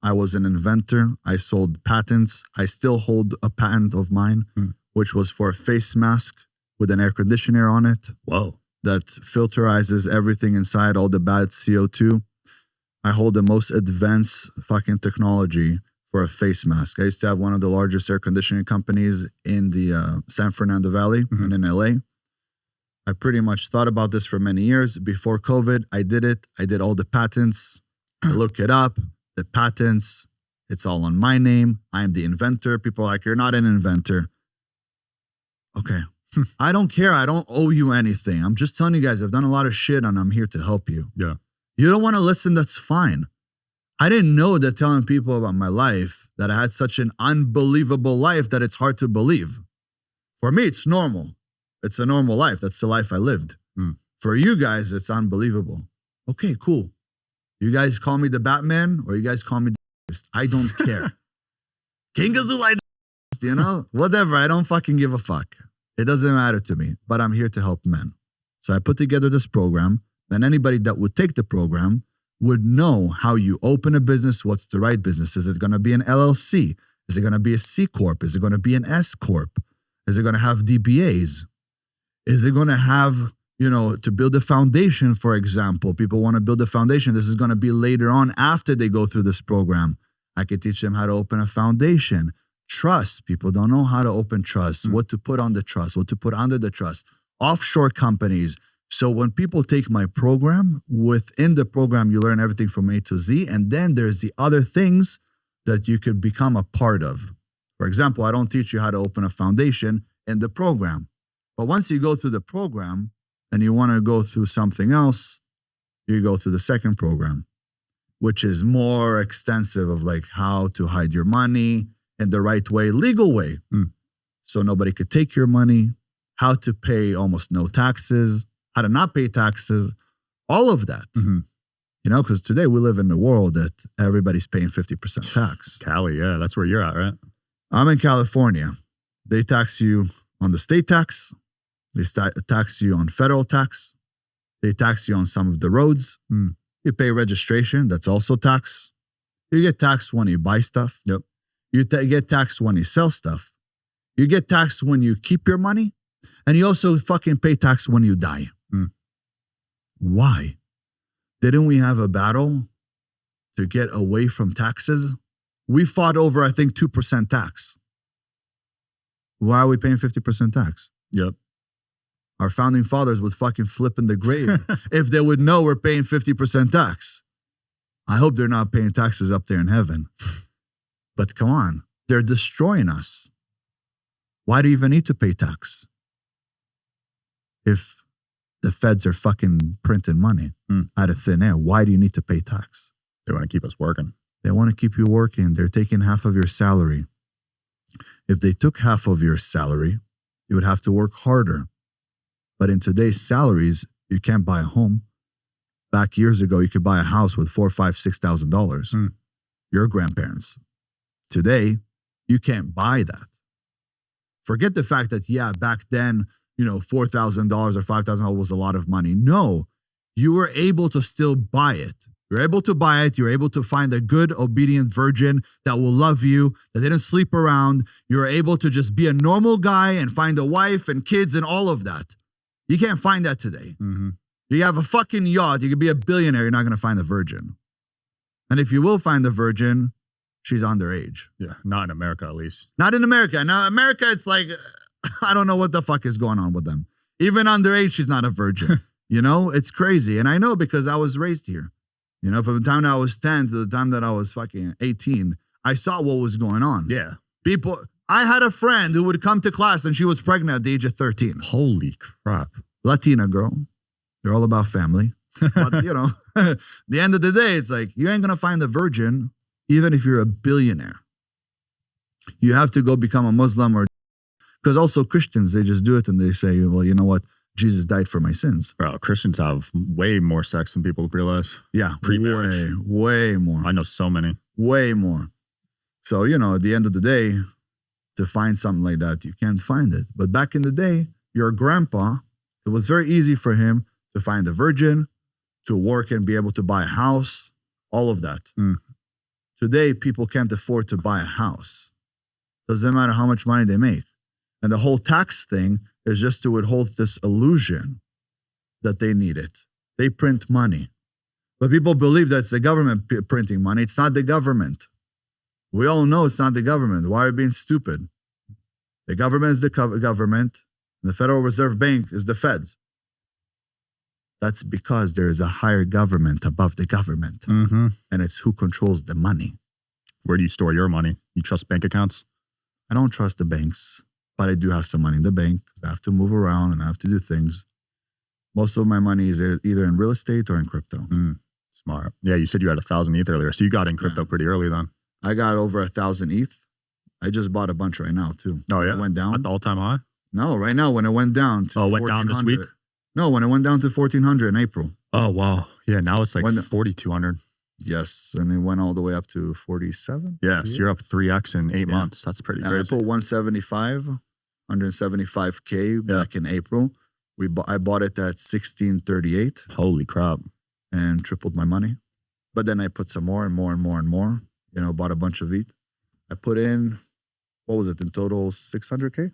I was an inventor. I sold patents. I still hold a patent of mine, which was for a face mask with an air conditioner on it. Whoa. That filterizes everything inside, all the bad CO2. I hold the most advanced fucking technology for a face mask. I used to have one of the largest air conditioning companies in the San Fernando Valley and in LA. I pretty much thought about this for many years. Before COVID, I did it. I did all the patents. I look it up, the patents. It's all on my name. I am the inventor. People are like, you're not an inventor. Okay. I don't care. I don't owe you anything. I'm just telling you guys, I've done a lot of shit and I'm here to help you. Yeah. You don't want to listen, that's fine. I didn't know that telling people about my life, that I had such an unbelievable life that it's hard to believe. For me, it's normal. It's a normal life. That's the life I lived. For you guys, it's unbelievable. Okay, cool. You guys call me the Batman or you guys call me the I don't care. King Azoulay, you know, whatever. I don't fucking give a fuck. It doesn't matter to me, but I'm here to help men. So I put together this program, and anybody that would take the program would know how you open a business. What's the right business? Is it going to be an LLC? Is it going to be a C Corp? Is it going to be an S Corp? Is it going to have DBAs? Is it going to have, to build a foundation, for example? People want to build a foundation. This is going to be later on after they go through this program. I could teach them how to open a foundation. Trust. People don't know how to open trust, what to put on the trust, what to put under the trust. Offshore companies. So when people take my program, within the program, you learn everything from A to Z. And then there's the other things that you could become a part of. For example, I don't teach you how to open a foundation in the program. But once you go through the program and you want to go through something else, you go through the second program, which is more extensive of like how to hide your money in the right way, legal way. So nobody could take your money, how to pay almost no taxes, how to not pay taxes, all of that. Because today we live in a world that everybody's paying 50% tax. Cali, yeah, that's where you're at, right? I'm in California. They tax you on the state tax. They tax you on federal tax. They tax you on some of the roads. You pay registration. That's also tax. You get taxed when you buy stuff. Yep. You get taxed when you sell stuff. You get taxed when you keep your money. And you also fucking pay tax when you die. Why? Didn't we have a battle to get away from taxes? We fought over, I think, 2% tax. Why are we paying 50% tax? Yep. Our founding fathers would fucking flip in the grave if they would know we're paying 50% tax. I hope they're not paying taxes up there in heaven. But come on, they're destroying us. Why do you even need to pay tax? If the feds are fucking printing money out of thin air, why do you need to pay tax? They want to keep us working. They want to keep you working. They're taking half of your salary. If they took half of your salary, you would have to work harder. But in today's salaries, you can't buy a home. Back years ago, you could buy a house with $4,000, $5,000, $6,000. Your grandparents. Today, you can't buy that. Forget the fact that, back then, $4,000 or $5,000 was a lot of money. No, you were able to still buy it. You're able to buy it. You're able to find a good, obedient virgin that will love you, that didn't sleep around. You're able to just be a normal guy and find a wife and kids and all of that. You can't find that today. Mm-hmm. You have a fucking yacht. You could be a billionaire. You're not going to find a virgin. And if you will find a virgin, she's underage. Yeah, not in America at least. Not in America. Now, America, it's like, I don't know what the fuck is going on with them. Even underage, she's not a virgin. It's crazy. And I know because I was raised here. From the time that I was 10 to the time that I was fucking 18, I saw what was going on. Yeah. I had a friend who would come to class and she was pregnant at the age of 13. Holy crap. Latina girl. They're all about family. But, the end of the day, it's like, you ain't going to find a virgin, even if you're a billionaire. You have to go become a Muslim because also Christians, they just do it and they say, well, you know what? Jesus died for my sins. Bro, Christians have way more sex than people realize. Yeah. Pre-marriage. Way more. I know so many. Way more. So, at the end of the day, to find something like that, you can't find it. But back in the day, your grandpa, it was very easy for him to find a virgin, to work and be able to buy a house, all of that. Mm. Today, people can't afford to buy a house. Doesn't matter how much money they make. And the whole tax thing is just to withhold this illusion that they need it. They print money. But people believe that's the government printing money. It's not the government. We all know it's not the government. Why are we being stupid? The government is the government. The Federal Reserve Bank is the feds. That's because there is a higher government above the government. Mm-hmm. And it's who controls the money. Where do you store your money? You trust bank accounts? I don't trust the banks, but I do have some money in the bank because I have to move around and I have to do things. Most of my money is either in real estate or in crypto. Smart. Yeah, you said you had 1,000 ETH earlier. So you got in crypto pretty early then. I got over 1,000 ETH. I just bought a bunch right now too. Oh yeah? It went down. At the all-time high? No, right now when it went down to it went down this week? No, when it went down to 1,400 in April. Oh, wow. Yeah, now it's like 4,200. Yes, and it went all the way up to 47. Yes, you're up 3x in 8 months. That's pretty crazy. I put 175K back in April. I bought it at 1638. Holy crap. And tripled my money. But then I put some more and more and more and more. Bought a bunch of ETH. I put in, what was it in total? 600K?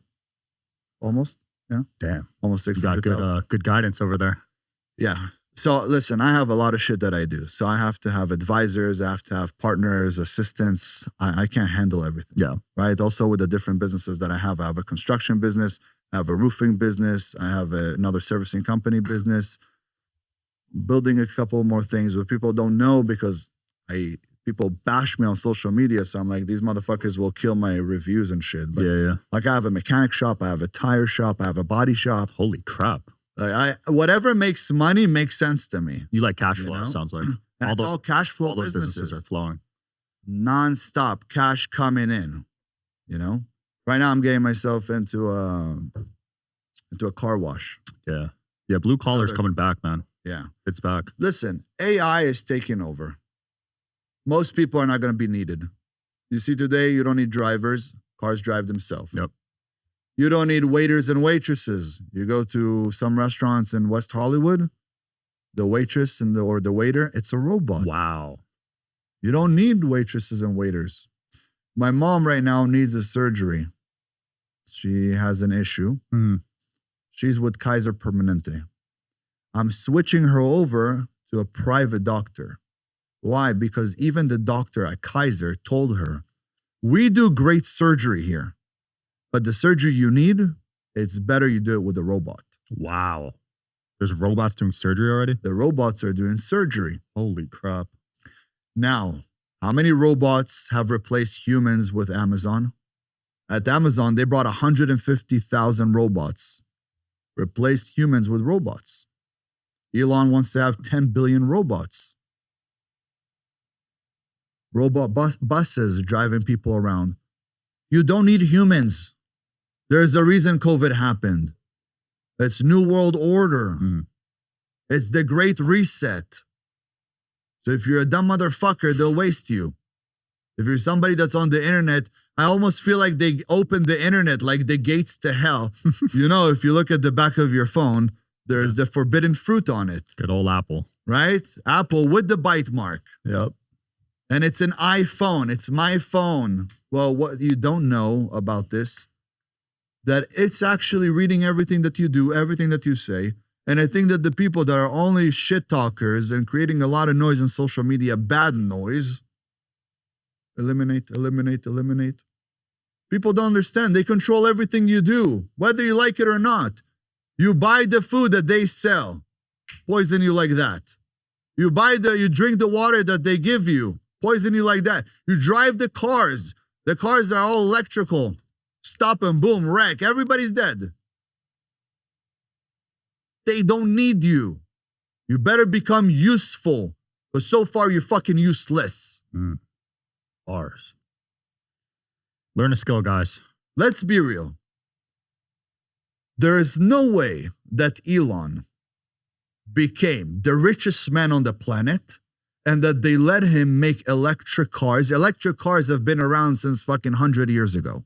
Almost. Yeah. Damn. Almost 600,000. You got good guidance over there. Yeah. So listen, I have a lot of shit that I do. So I have to have advisors. I have to have partners, assistants. I can't handle everything. Yeah. Right. Also with the different businesses that I have a construction business. I have a roofing business. I have another servicing company business. Building a couple more things, but people don't know because people bash me on social media. So I'm like, these motherfuckers will kill my reviews and shit. But like I have a mechanic shop, I have a tire shop, I have a body shop. Holy crap. Like whatever makes money makes sense to me. You like cash flow, it sounds like. All cash flow all those businesses are flowing. Non-stop cash coming in. Right now I'm getting myself into a car wash. Yeah. Yeah, blue collar's coming back, man. Yeah. It's back. Listen, AI is taking over. Most people are not going to be needed. You see today, you don't need drivers. Cars drive themselves. Yep. You don't need waiters and waitresses. You go to some restaurants in West Hollywood, the waitress or the waiter, it's a robot. Wow. You don't need waitresses and waiters. My mom right now needs a surgery. She has an issue. Mm. She's with Kaiser Permanente. I'm switching her over to a private doctor. Why? Because even the doctor at Kaiser told her, we do great surgery here, but the surgery you need, it's better you do it with a robot. Wow. There's robots doing surgery already? The robots are doing surgery. Holy crap. Now, how many robots have replaced humans with Amazon? At Amazon, they brought 150,000 robots, replaced humans with robots. Elon wants to have 10 billion robots. Robot buses driving people around. You don't need humans. There's a reason COVID happened. It's New World Order. It's the Great Reset. So if you're a dumb motherfucker, they'll waste you. If you're somebody that's on the internet I almost feel like they opened the internet like the gates to hell. You know, if you look at the back of your phone, there's the forbidden fruit on it. Good old Apple. Right? Apple with the bite mark. Yep. And it's an iPhone. It's my phone. Well, what you don't know about this, that it's actually reading everything that you do, everything that you say. And I think that the people that are only shit talkers and creating a lot of noise on social media, bad noise, eliminate. People don't understand. They control everything you do, whether you like it or not. You buy the food that they sell, poison you like that. You drink the water that they give you, poison you like that. You drive the cars. The cars are all electrical. Stop and boom, wreck. Everybody's dead. They don't need you. You better become useful. But so far, you're fucking useless. Bars. Learn a skill, guys. Let's be real. There is no way that Elon became the richest man on the planet and that they let him make electric cars. Electric cars have been around since fucking 100 years ago.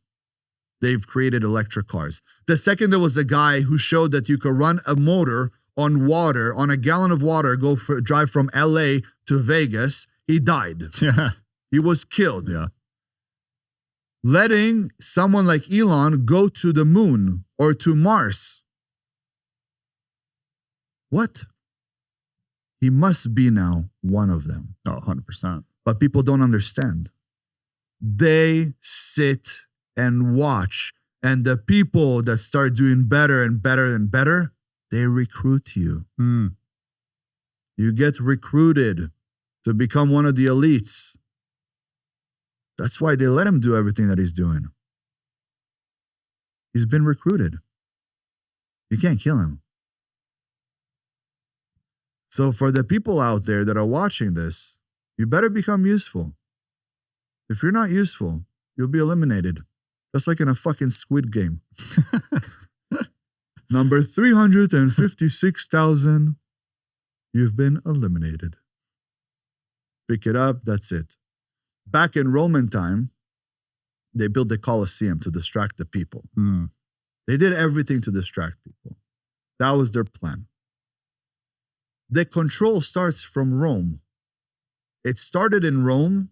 They've created electric cars. The second there was a guy who showed that you could run a motor on water, on a gallon of water, drive from LA to Vegas, he died. Yeah. He was killed. Yeah. Letting someone like Elon go to the moon or to Mars. What? He must be now one of them. Oh, 100%. But people don't understand. They sit and watch. And the people that start doing better and better and better, they recruit you. You get recruited to become one of the elites. That's why they let him do everything that he's doing. He's been recruited. You can't kill him. So for the people out there that are watching this, you better become useful. If you're not useful, you'll be eliminated. Just like in a fucking Squid Game. Number 356,000, you've been eliminated. Pick it up, that's it. Back in Roman time, they built the Colosseum to distract the people. They did everything to distract people. That was their plan. The control starts from Rome. It started in Rome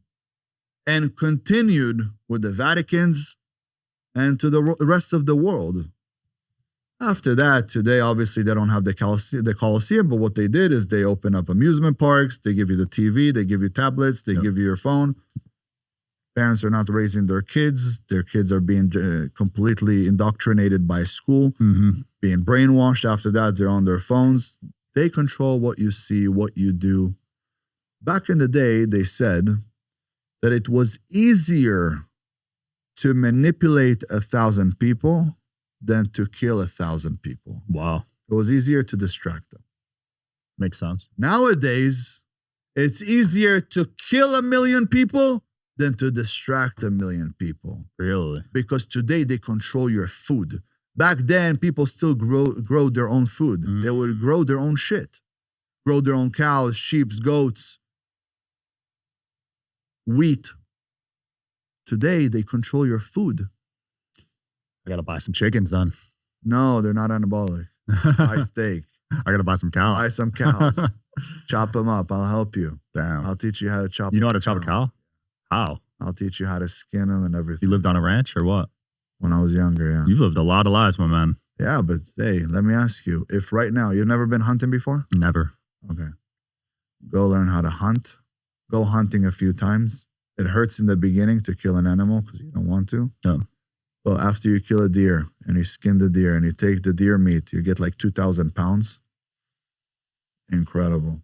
and continued with the Vaticans and to the rest of the world. After that, today, obviously, they don't have the Colosseum, but what they did is they open up amusement parks, they give you the TV, they give you tablets, they give you your phone. Parents are not raising their kids are being completely indoctrinated by school, being brainwashed. After that, they're on their phones. They control what you see, what you do. Back in the day, they said that it was easier to manipulate 1,000 people than to kill 1,000 people. Wow. It was easier to distract them. Makes sense. Nowadays, it's easier to kill 1 million people than to distract 1 million people. Really? Because today they control your food. Back then, people still grow their own food. They would grow their own shit. Grow their own cows, sheep, goats, wheat. Today, they control your food. I gotta buy some chickens then. No, they're not anabolic. Buy steak. I gotta buy some cows. Buy some cows. Chop them up. I'll help you. Damn. I'll teach you how to chop. You know how to chop a cow? How? I'll teach you how to skin them and everything. You lived on a ranch or what? When I was younger, yeah. You've lived a lot of lives, my man. Yeah, but hey, let me ask you. If right now, you've never been hunting before? Never. Okay. Go learn how to hunt. Go hunting a few times. It hurts in the beginning to kill an animal because you don't want to. Yeah. But after you kill a deer and you skin the deer and you take the deer meat, you get like 2,000 pounds. Incredible.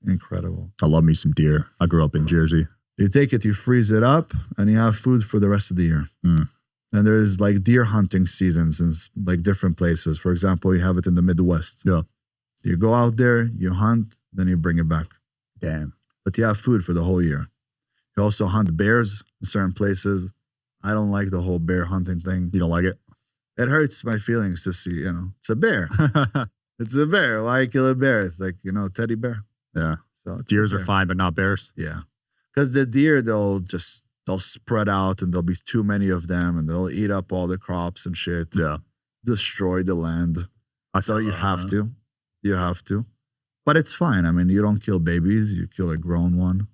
Incredible. I love me some deer. I grew up in Jersey. You take it, you freeze it up, and you have food for the rest of the year. And there's like deer hunting seasons in like different places. For example, you have it in the Midwest. Yeah. You go out there, you hunt, then you bring it back. Damn. But you have food for the whole year. You also hunt bears in certain places. I don't like the whole bear hunting thing. You don't like it? It hurts my feelings to see, it's a bear. It's a bear. Why kill a bear? It's like, teddy bear. Yeah. So Deers are fine, but not bears. Yeah. Because the deer, they'll just they'll spread out and there'll be too many of them and they'll eat up all the crops and shit. Yeah. Destroy the land. So you have to. You have to. But it's fine. I mean, you don't kill babies. You kill a grown one.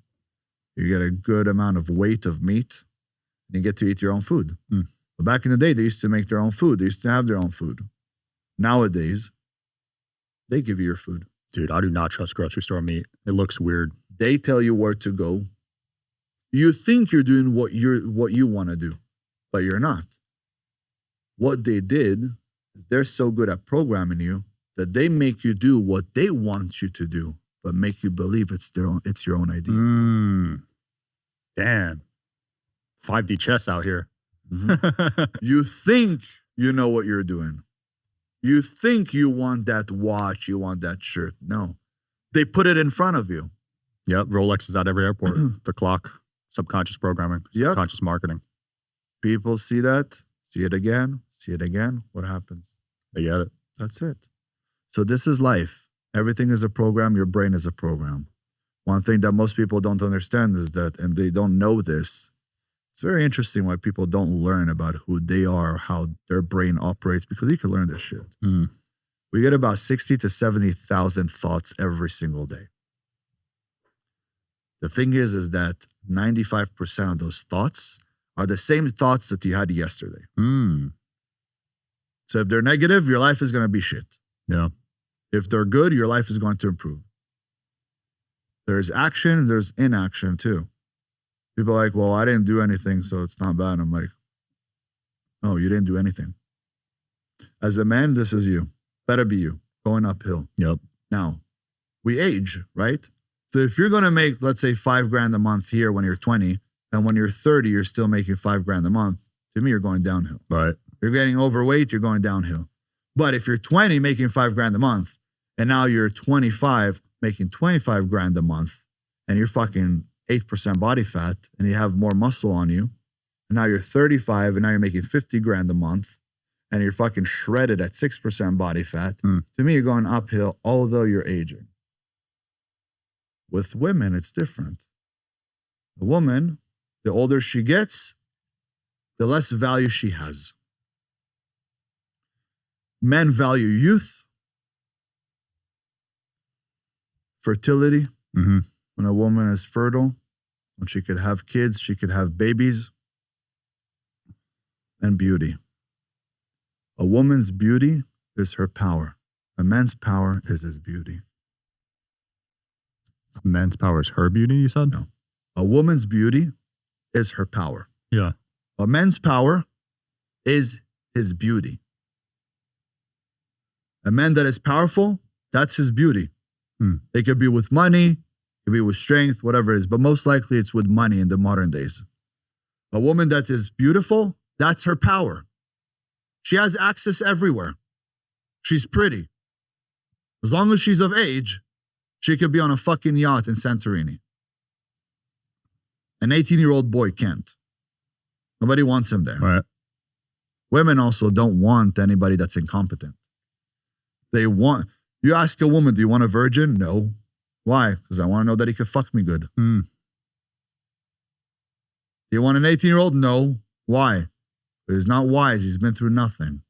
You get a good amount of weight of meat. And you get to eat your own food. But back in the day, they used to make their own food. They used to have their own food. Nowadays, they give you your food. Dude, I do not trust grocery store meat. It looks weird. They tell you where to go. You think you're doing what you want to do, but you're not. What they did is they're so good at programming you that they make you do what they want you to do, but make you believe it's your own idea. Damn. 5D chess out here. You think you know what you're doing. You think you want that watch, you want that shirt. No. They put it in front of you. Yep, Rolex is at every airport. The clock, subconscious programming, subconscious marketing. People see that, see it again. What happens? They get it. That's it. So this is life. Everything is a program. Your brain is a program. One thing that most people don't understand is that, and they don't know this, it's very interesting why people don't learn about who they are, how their brain operates, because you can learn this shit. We get about 60 to 70,000 thoughts every single day. The thing is that 95% of those thoughts are the same thoughts that you had yesterday. So if they're negative, your life is going to be shit. Yeah. If they're good, your life is going to improve. There's action, there's inaction too. People are like, well, I didn't do anything, so it's not bad. I'm like, no, you didn't do anything. As a man, this is you. Better be you. Going uphill. Yep. Now, we age, right? So if you're going to make, let's say, $5,000 a month here when you're 20, and when you're 30, you're still making $5,000 a month, to me, you're going downhill. Right. You're getting overweight, you're going downhill. But if you're 20 making $5,000 a month, and now you're 25 making $25,000 a month, and you're fucking 8% body fat, and you have more muscle on you, and now you're 35, and now you're making $50,000 a month, and you're fucking shredded at 6% body fat, to me, you're going uphill, although you're aging. With women, it's different. A woman, the older she gets, the less value she has. Men value youth, fertility. When a woman is fertile, when she could have kids, she could have babies, and beauty. A woman's beauty is her power. A man's power is his beauty. A man's power is her beauty, you said? No. A woman's beauty is her power. Yeah. A man's power is his beauty. A man that is powerful, that's his beauty. It could be with money, it could be with strength, whatever it is, but most likely it's with money in the modern days. A woman that is beautiful, that's her power. She has access everywhere. She's pretty. As long as she's of age, she could be on a fucking yacht in Santorini. An 18-year-old boy can't. Nobody wants him there. Right. Women also don't want anybody that's incompetent. They want, you ask a woman, do you want a virgin? No. Why? Because I want to know that he could fuck me good. Do you want an 18-year-old? No. Why? He's not wise. He's been through nothing.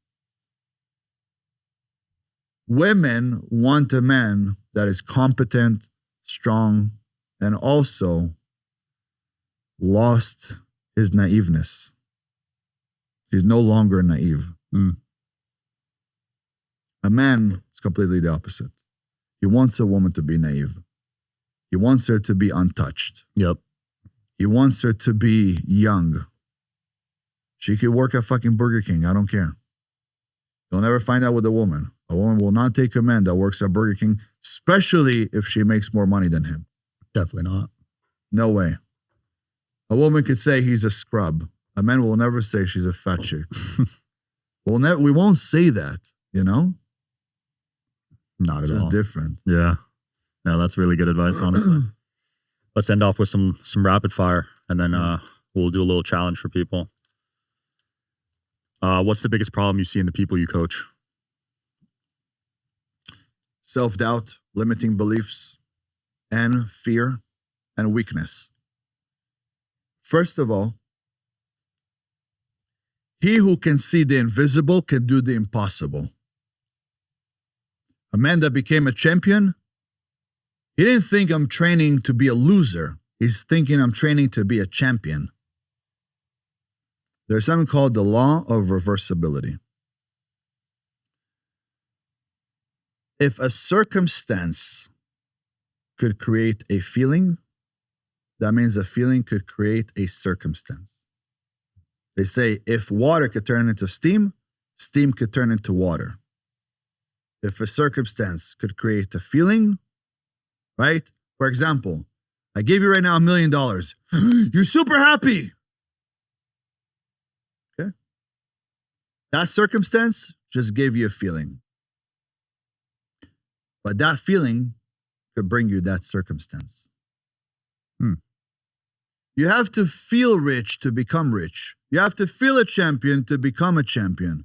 Women want a man that is competent, strong, and also lost his naiveness. He's no longer naive. A man is completely the opposite. He wants a woman to be naive. He wants her to be untouched. Yep. He wants her to be young. She could work at fucking Burger King. I don't care. You'll never find out with a woman. A woman will not take a man that works at Burger King, especially if she makes more money than him. Definitely not. No way. A woman could say he's a scrub. A man will never say she's a fat chick. We won't say that, you know? Not at all. It's different. Yeah. No, that's really good advice, honestly. Let's end off with some rapid fire, and then we'll do a little challenge for people. What's the biggest problem you see in the people you coach? Self-doubt, limiting beliefs, and fear, and weakness. First of all, he who can see the invisible can do the impossible. A man that became a champion, he didn't think I'm training to be a loser. He's thinking I'm training to be a champion. There's something called the law of reversibility. If a circumstance could create a feeling, that means a feeling could create a circumstance. They say if water could turn into steam, steam could turn into water. If a circumstance could create a feeling, right? For example, I gave you right now $1 million. You're super happy. Okay. That circumstance just gave you a feeling. But that feeling could bring you that circumstance. You have to feel rich to become rich. You have to feel a champion to become a champion.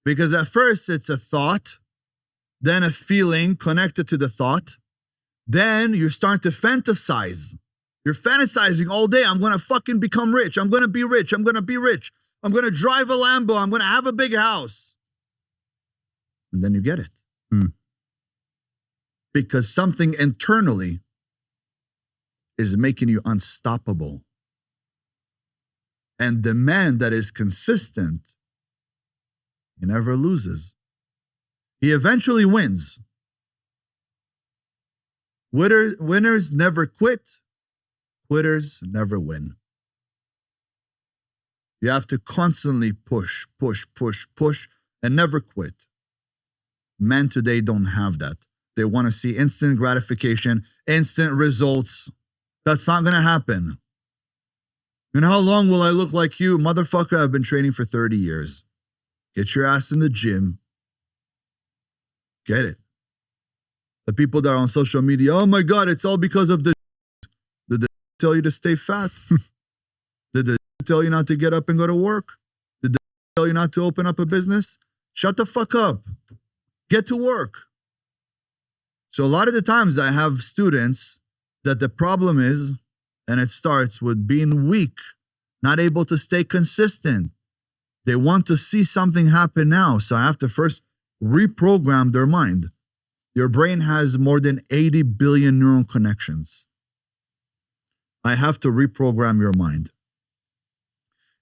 Because at first it's a thought, then a feeling connected to the thought. Then you start to fantasize. You're fantasizing all day. I'm going to fucking become rich. I'm going to be rich. I'm going to be rich. I'm going to drive a Lambo. I'm going to have a big house. And then you get it. Because something internally is making you unstoppable. And the man that is consistent, he never loses. He eventually wins. Winners never quit. Quitters never win. You have to constantly push, and never quit. Men today don't have that. They want to see instant gratification, instant results. That's not going to happen. And how long will I look like you? Motherfucker, I've been training for 30 years. Get your ass in the gym. Get it. The people that are on social media, oh my God, it's all because of the Did they tell you to stay fat? Did they tell you not to get up and go to work? Did they tell you not to open up a business? Shut the fuck up. Get to work. So a lot of the times I have students that the problem is, and it starts with being weak, not able to stay consistent. They want to see something happen now. So I have to first reprogram their mind. Your brain has more than 80 billion neural connections. I have to reprogram your mind.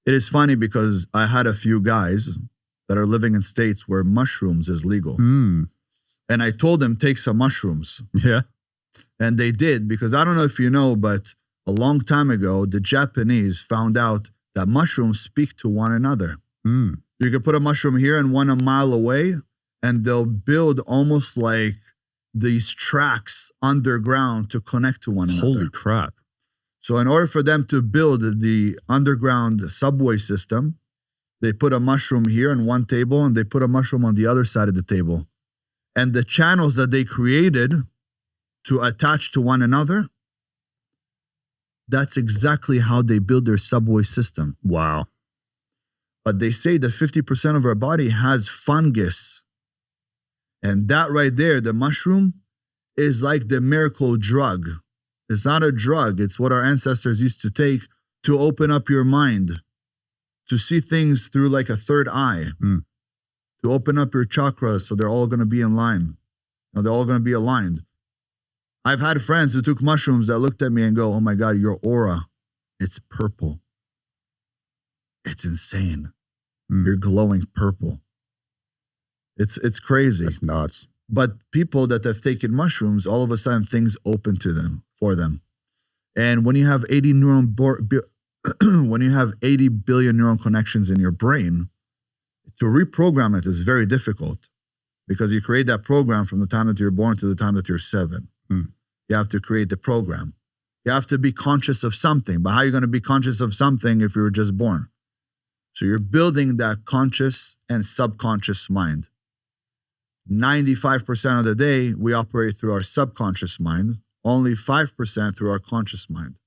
It is funny because I had a few guys that are living in states where mushrooms is legal. And I told them, take some mushrooms. Yeah. And they did, because I don't know if you know, but a long time ago, the Japanese found out that mushrooms speak to one another. You could put a mushroom here and one a mile away, and they'll build almost like these tracks underground to connect to one another. Holy crap. So in order for them to build the underground subway system, they put a mushroom here on one table and they put a mushroom on the other side of the table. And the channels that they created to attach to one another, that's exactly how they build their subway system. Wow. But they say that 50% of our body has fungus. And that right there, the mushroom, is like the miracle drug. It's not a drug. It's what our ancestors used to take to open up your mind, to see things through like a third eye, to open up your chakras so they're all going to be in line. They're all going to be aligned. I've had friends who took mushrooms that looked at me and go, oh my God, your aura, it's purple. It's insane. You're glowing purple. It's crazy. That's nuts. But people that have taken mushrooms, all of a sudden things open to them, for them. And when you have 80 when you have 80 billion neural connections in your brain, to reprogram it is very difficult, because you create that program from the time that you're born to the time that you're 7. You have to create the program. You have to be conscious of something. But how are you going to be conscious of something if you were just born? So you're building that conscious and subconscious mind. 95% of the day, we operate through our subconscious mind, only 5% through our conscious mind.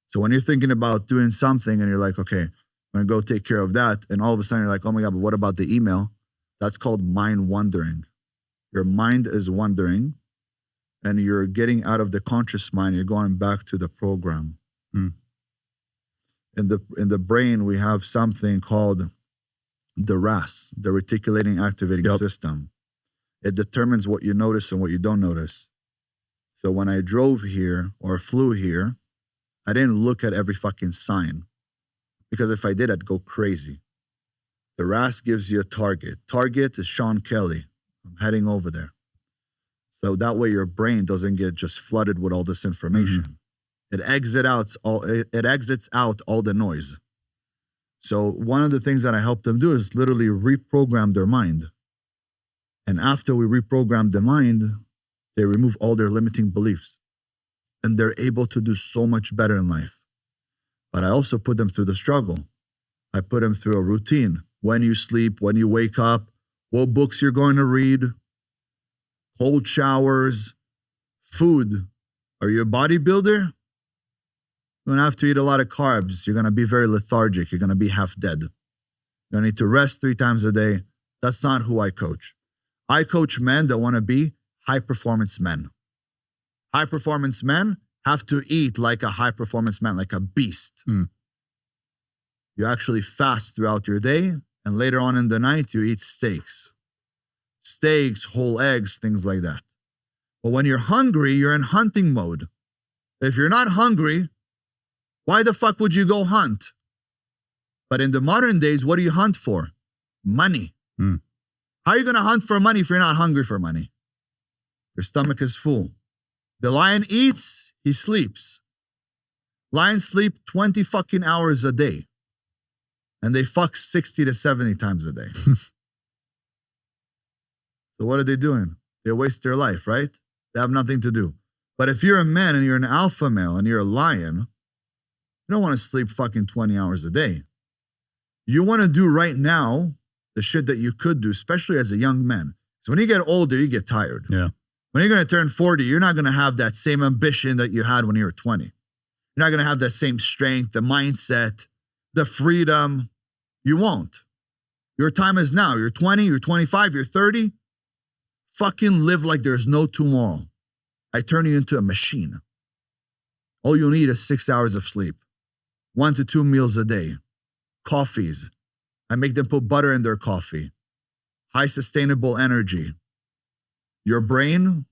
So when you're thinking about doing something and you're like, okay, I'm going to go take care of that. And all of a sudden you're like, oh my God, but what about the email? That's called mind wandering. Your mind is wandering and you're getting out of the conscious mind. You're going back to the program. In the brain, we have something called the RAS, the reticulating activating system. It determines what you notice and what you don't notice. So when I drove here or flew here, I didn't look at every fucking sign, because if I did, I'd go crazy. The RAS gives you a target. Target is Sean Kelly. I'm heading over there. So that way your brain doesn't get just flooded with all this information. It exits out all the noise. So one of the things that I help them do is literally reprogram their mind. And after we reprogram the mind, they remove all their limiting beliefs. And they're able to do so much better in life. But I also put them through the struggle. I put them through a routine. When you sleep, when you wake up, what books you're going to read, cold showers, food. Are you a bodybuilder? You're going to have to eat a lot of carbs. You're going to be very lethargic. You're going to be half dead. You're going to need to rest 3 times a day. That's not who I coach. I coach men that want to be high-performance men. High-performance men have to eat like a high-performance man, like a beast. You actually fast throughout your day, and later on in the night, you eat steaks. Steaks, whole eggs, things like that. But when you're hungry, you're in hunting mode. If you're not hungry, why the fuck would you go hunt? But in the modern days, what do you hunt for? Money. How are you going to hunt for money if you're not hungry for money? Your stomach is full. The lion eats, he sleeps. Lions sleep 20 fucking hours a day. And they fuck 60 to 70 times a day. So what are they doing? They waste their life, right? They have nothing to do. But if you're a man and you're an alpha male and you're a lion, you don't want to sleep fucking 20 hours a day. You want to do right now the shit that you could do, especially as a young man. So when you get older, you get tired. Yeah. When you're going to turn 40, you're not going to have that same ambition that you had when you were 20. You're not going to have that same strength, the mindset, the freedom. You won't. Your time is now. You're 20, you're 25, you're 30. Fucking live like there's no tomorrow. I turn you into a machine. All you need is 6 hours of sleep, 1 to 2 meals a day, coffees. I make them put butter in their coffee, high sustainable energy. Your brain,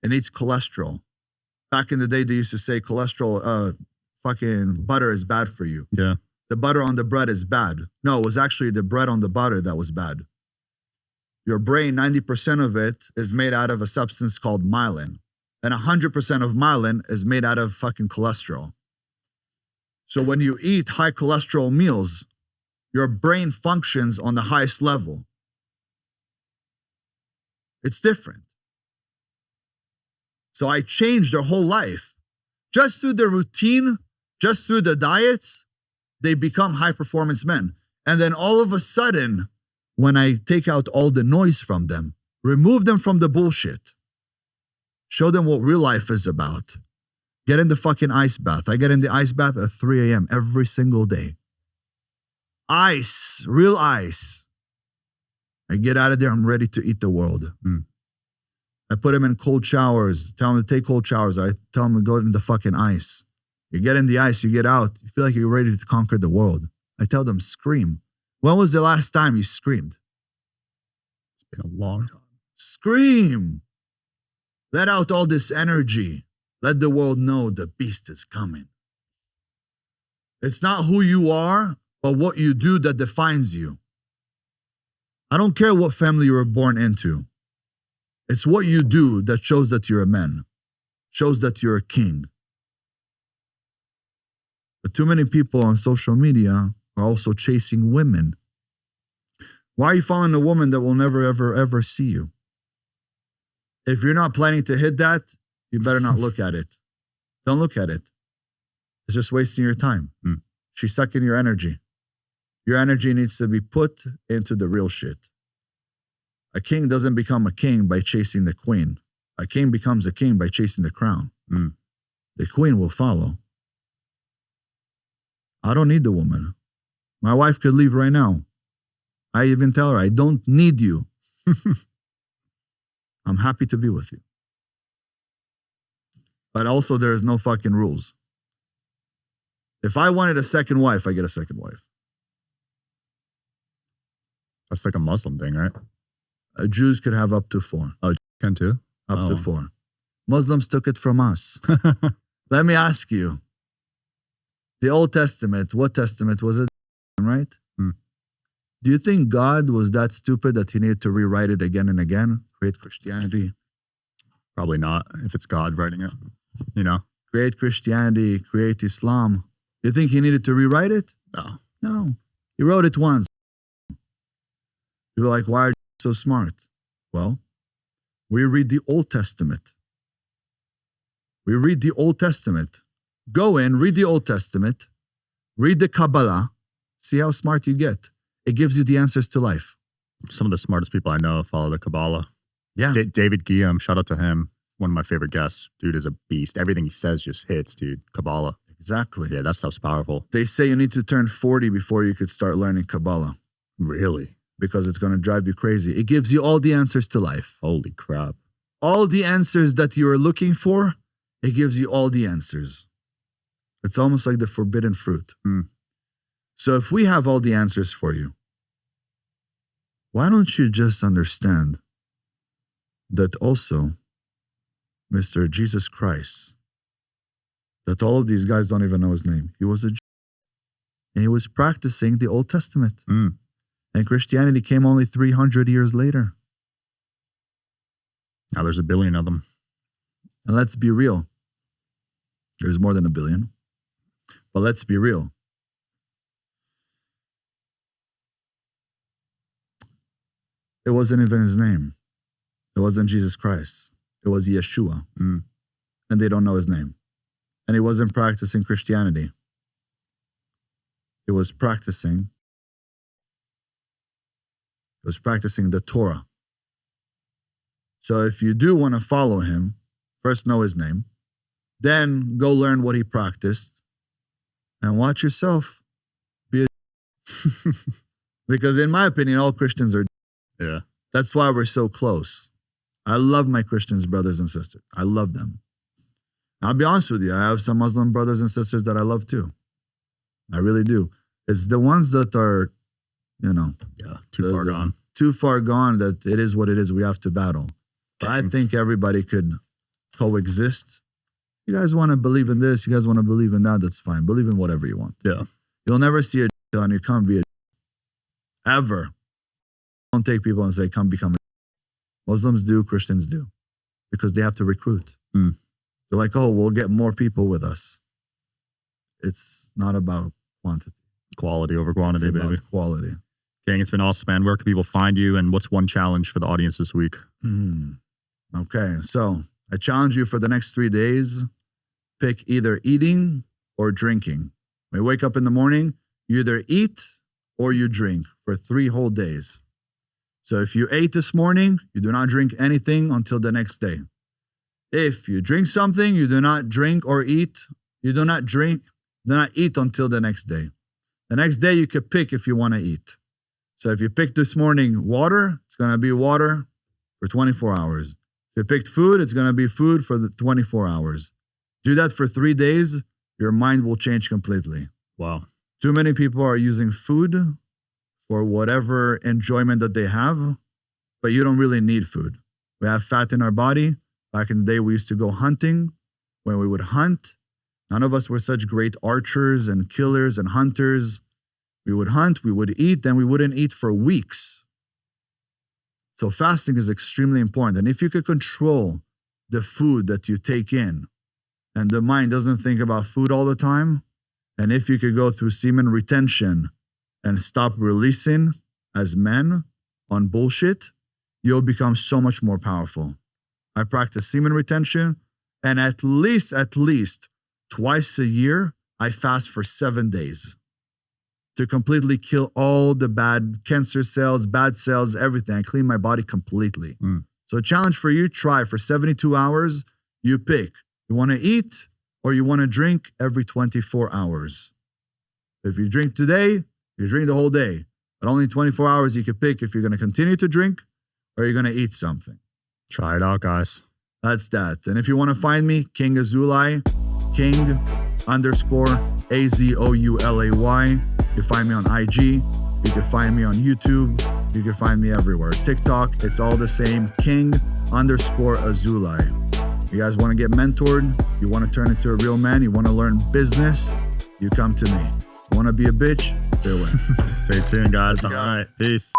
it needs cholesterol. Back in the day, they used to say cholesterol, fucking butter is bad for you. Yeah. The butter on the bread is bad. No, it was actually the bread on the butter that was bad. Your brain, 90% of it is made out of a substance called myelin. And 100% of myelin is made out of fucking cholesterol. So when you eat high cholesterol meals, your brain functions on the highest level. It's different. So I changed their whole life. Just through the routine, just through the diets, they become high-performance men. And then all of a sudden, when I take out all the noise from them, remove them from the bullshit, show them what real life is about, get in the fucking ice bath. I get in the ice bath at 3 a.m. every single day. Ice, real ice. I get out of there, I'm ready to eat the world. I put them in cold showers, tell them to take cold showers. I tell them to go in the fucking ice. You get in the ice, you get out, you feel like you're ready to conquer the world. I tell them, scream. When was the last time you screamed? It's been a long time. Scream. Let out all this energy. Let the world know the beast is coming. It's not who you are, but what you do that defines you. I don't care what family you were born into. It's what you do that shows that you're a man, shows that you're a king. But too many people on social media are also chasing women. Why are you following a woman that will never, ever, ever see you? If you're not planning to hit that, you better not look at it. Don't look at it. It's just wasting your time. She's sucking your energy. Your energy needs to be put into the real shit. A king doesn't become a king by chasing the queen. A king becomes a king by chasing the crown. The queen will follow. I don't need the woman. My wife could leave right now. I even tell her, I don't need you. I'm happy to be with you. But also there is no fucking rules. If I wanted a second wife, I get a second wife. That's like a Muslim thing, right? Jews could have up to 4. Oh, can too? Up to 4. Muslims took it from us. Let me ask you. The Old Testament, what testament was it? Right? Do you think God was that stupid that he needed to rewrite it again and again? Create Christianity? Probably not, if it's God writing it, you know? Create Christianity, create Islam. You think he needed to rewrite it? No. He wrote it once. People are like, why are you so smart? Well, we read the Old Testament. We read the Old Testament. Go in, read the Old Testament, read the Kabbalah, see how smart you get. It gives you the answers to life. Some of the smartest people I know follow the Kabbalah. Yeah. David Guillaume, shout out to him. One of my favorite guests. Dude is a beast. Everything he says just hits, dude. Kabbalah. Exactly. Yeah, that stuff's powerful. They say you need to turn 40 before you could start learning Kabbalah. Really? Because it's going to drive you crazy. It gives you all the answers to life. Holy crap. All the answers that you are looking for, it gives you all the answers. It's almost like the forbidden fruit. So if we have all the answers for you, why don't you just understand that also, Mr. Jesus Christ, that all of these guys don't even know his name. He was a Jew. And he was practicing the Old Testament. And Christianity came only 300 years later. Now there's a billion of them. And let's be real. There's more than a billion. But let's be real. It wasn't even his name. It wasn't Jesus Christ. It was Yeshua. And they don't know his name. And he wasn't practicing Christianity. He was practicing the Torah. So if you do want to follow him, first know his name, then go learn what he practiced, and watch yourself be a because in my opinion, all Christians are. Yeah. That's why we're so close. I love my Christians, brothers and sisters. I love them. I'll be honest with you. I have some Muslim brothers and sisters that I love too. I really do. It's the ones that are, too far gone. Too far gone that it is what it is. We have to battle. But I think everybody could coexist. You guys want to believe in this, you guys want to believe in that, that's fine. Believe in whatever you want. Yeah. You'll never see a and you can't be a ever. Don't take people and say, come become a Muslims do, Christians do. Because they have to recruit. They're like, oh, we'll get more people with us. It's not about quantity. Quality over quantity, it's baby. About quality. King, it's been awesome, man. Where can people find you, and what's one challenge for the audience this week? Okay, so I challenge you for the next 3 days, pick either eating or drinking. When you wake up in the morning, you either eat or you drink for 3 whole days. So if you ate this morning, you do not drink anything until the next day. If you drink something, you do not drink or eat. You do not eat until the next day. The next day, you could pick if you want to eat. So if you picked this morning water, it's going to be water for 24 hours. If you picked food, it's going to be food for the 24 hours. Do that for 3 days, your mind will change completely. Wow. Too many people are using food for whatever enjoyment that they have, but you don't really need food. We have fat in our body. Back in the day, we used to go hunting. When we would hunt, none of us were such great archers and killers and hunters. We would hunt, we would eat, then we wouldn't eat for weeks. So fasting is extremely important. And if you could control the food that you take in, and the mind doesn't think about food all the time, and if you could go through semen retention and stop releasing as men on bullshit, you'll become so much more powerful. I practice semen retention, and at least twice a year, I fast for 7 days to completely kill all the bad cancer cells, bad cells, everything. I clean my body completely. So a challenge for you, try for 72 hours, you pick. You want to eat or you want to drink every 24 hours. If you drink today, you drink the whole day. But only 24 hours you can pick if you're going to continue to drink or you're going to eat something. Try it out, guys. That's that. And if you want to find me, King Azoulay, King_. Azoulay. You find me on IG. You can find me on YouTube. You can find me everywhere. TikTok, it's all the same. King_Azoulay. You guys want to get mentored? You want to turn into a real man? You want to learn business? You come to me. You want to be a bitch? Stay away. Stay tuned, guys. All right. Peace.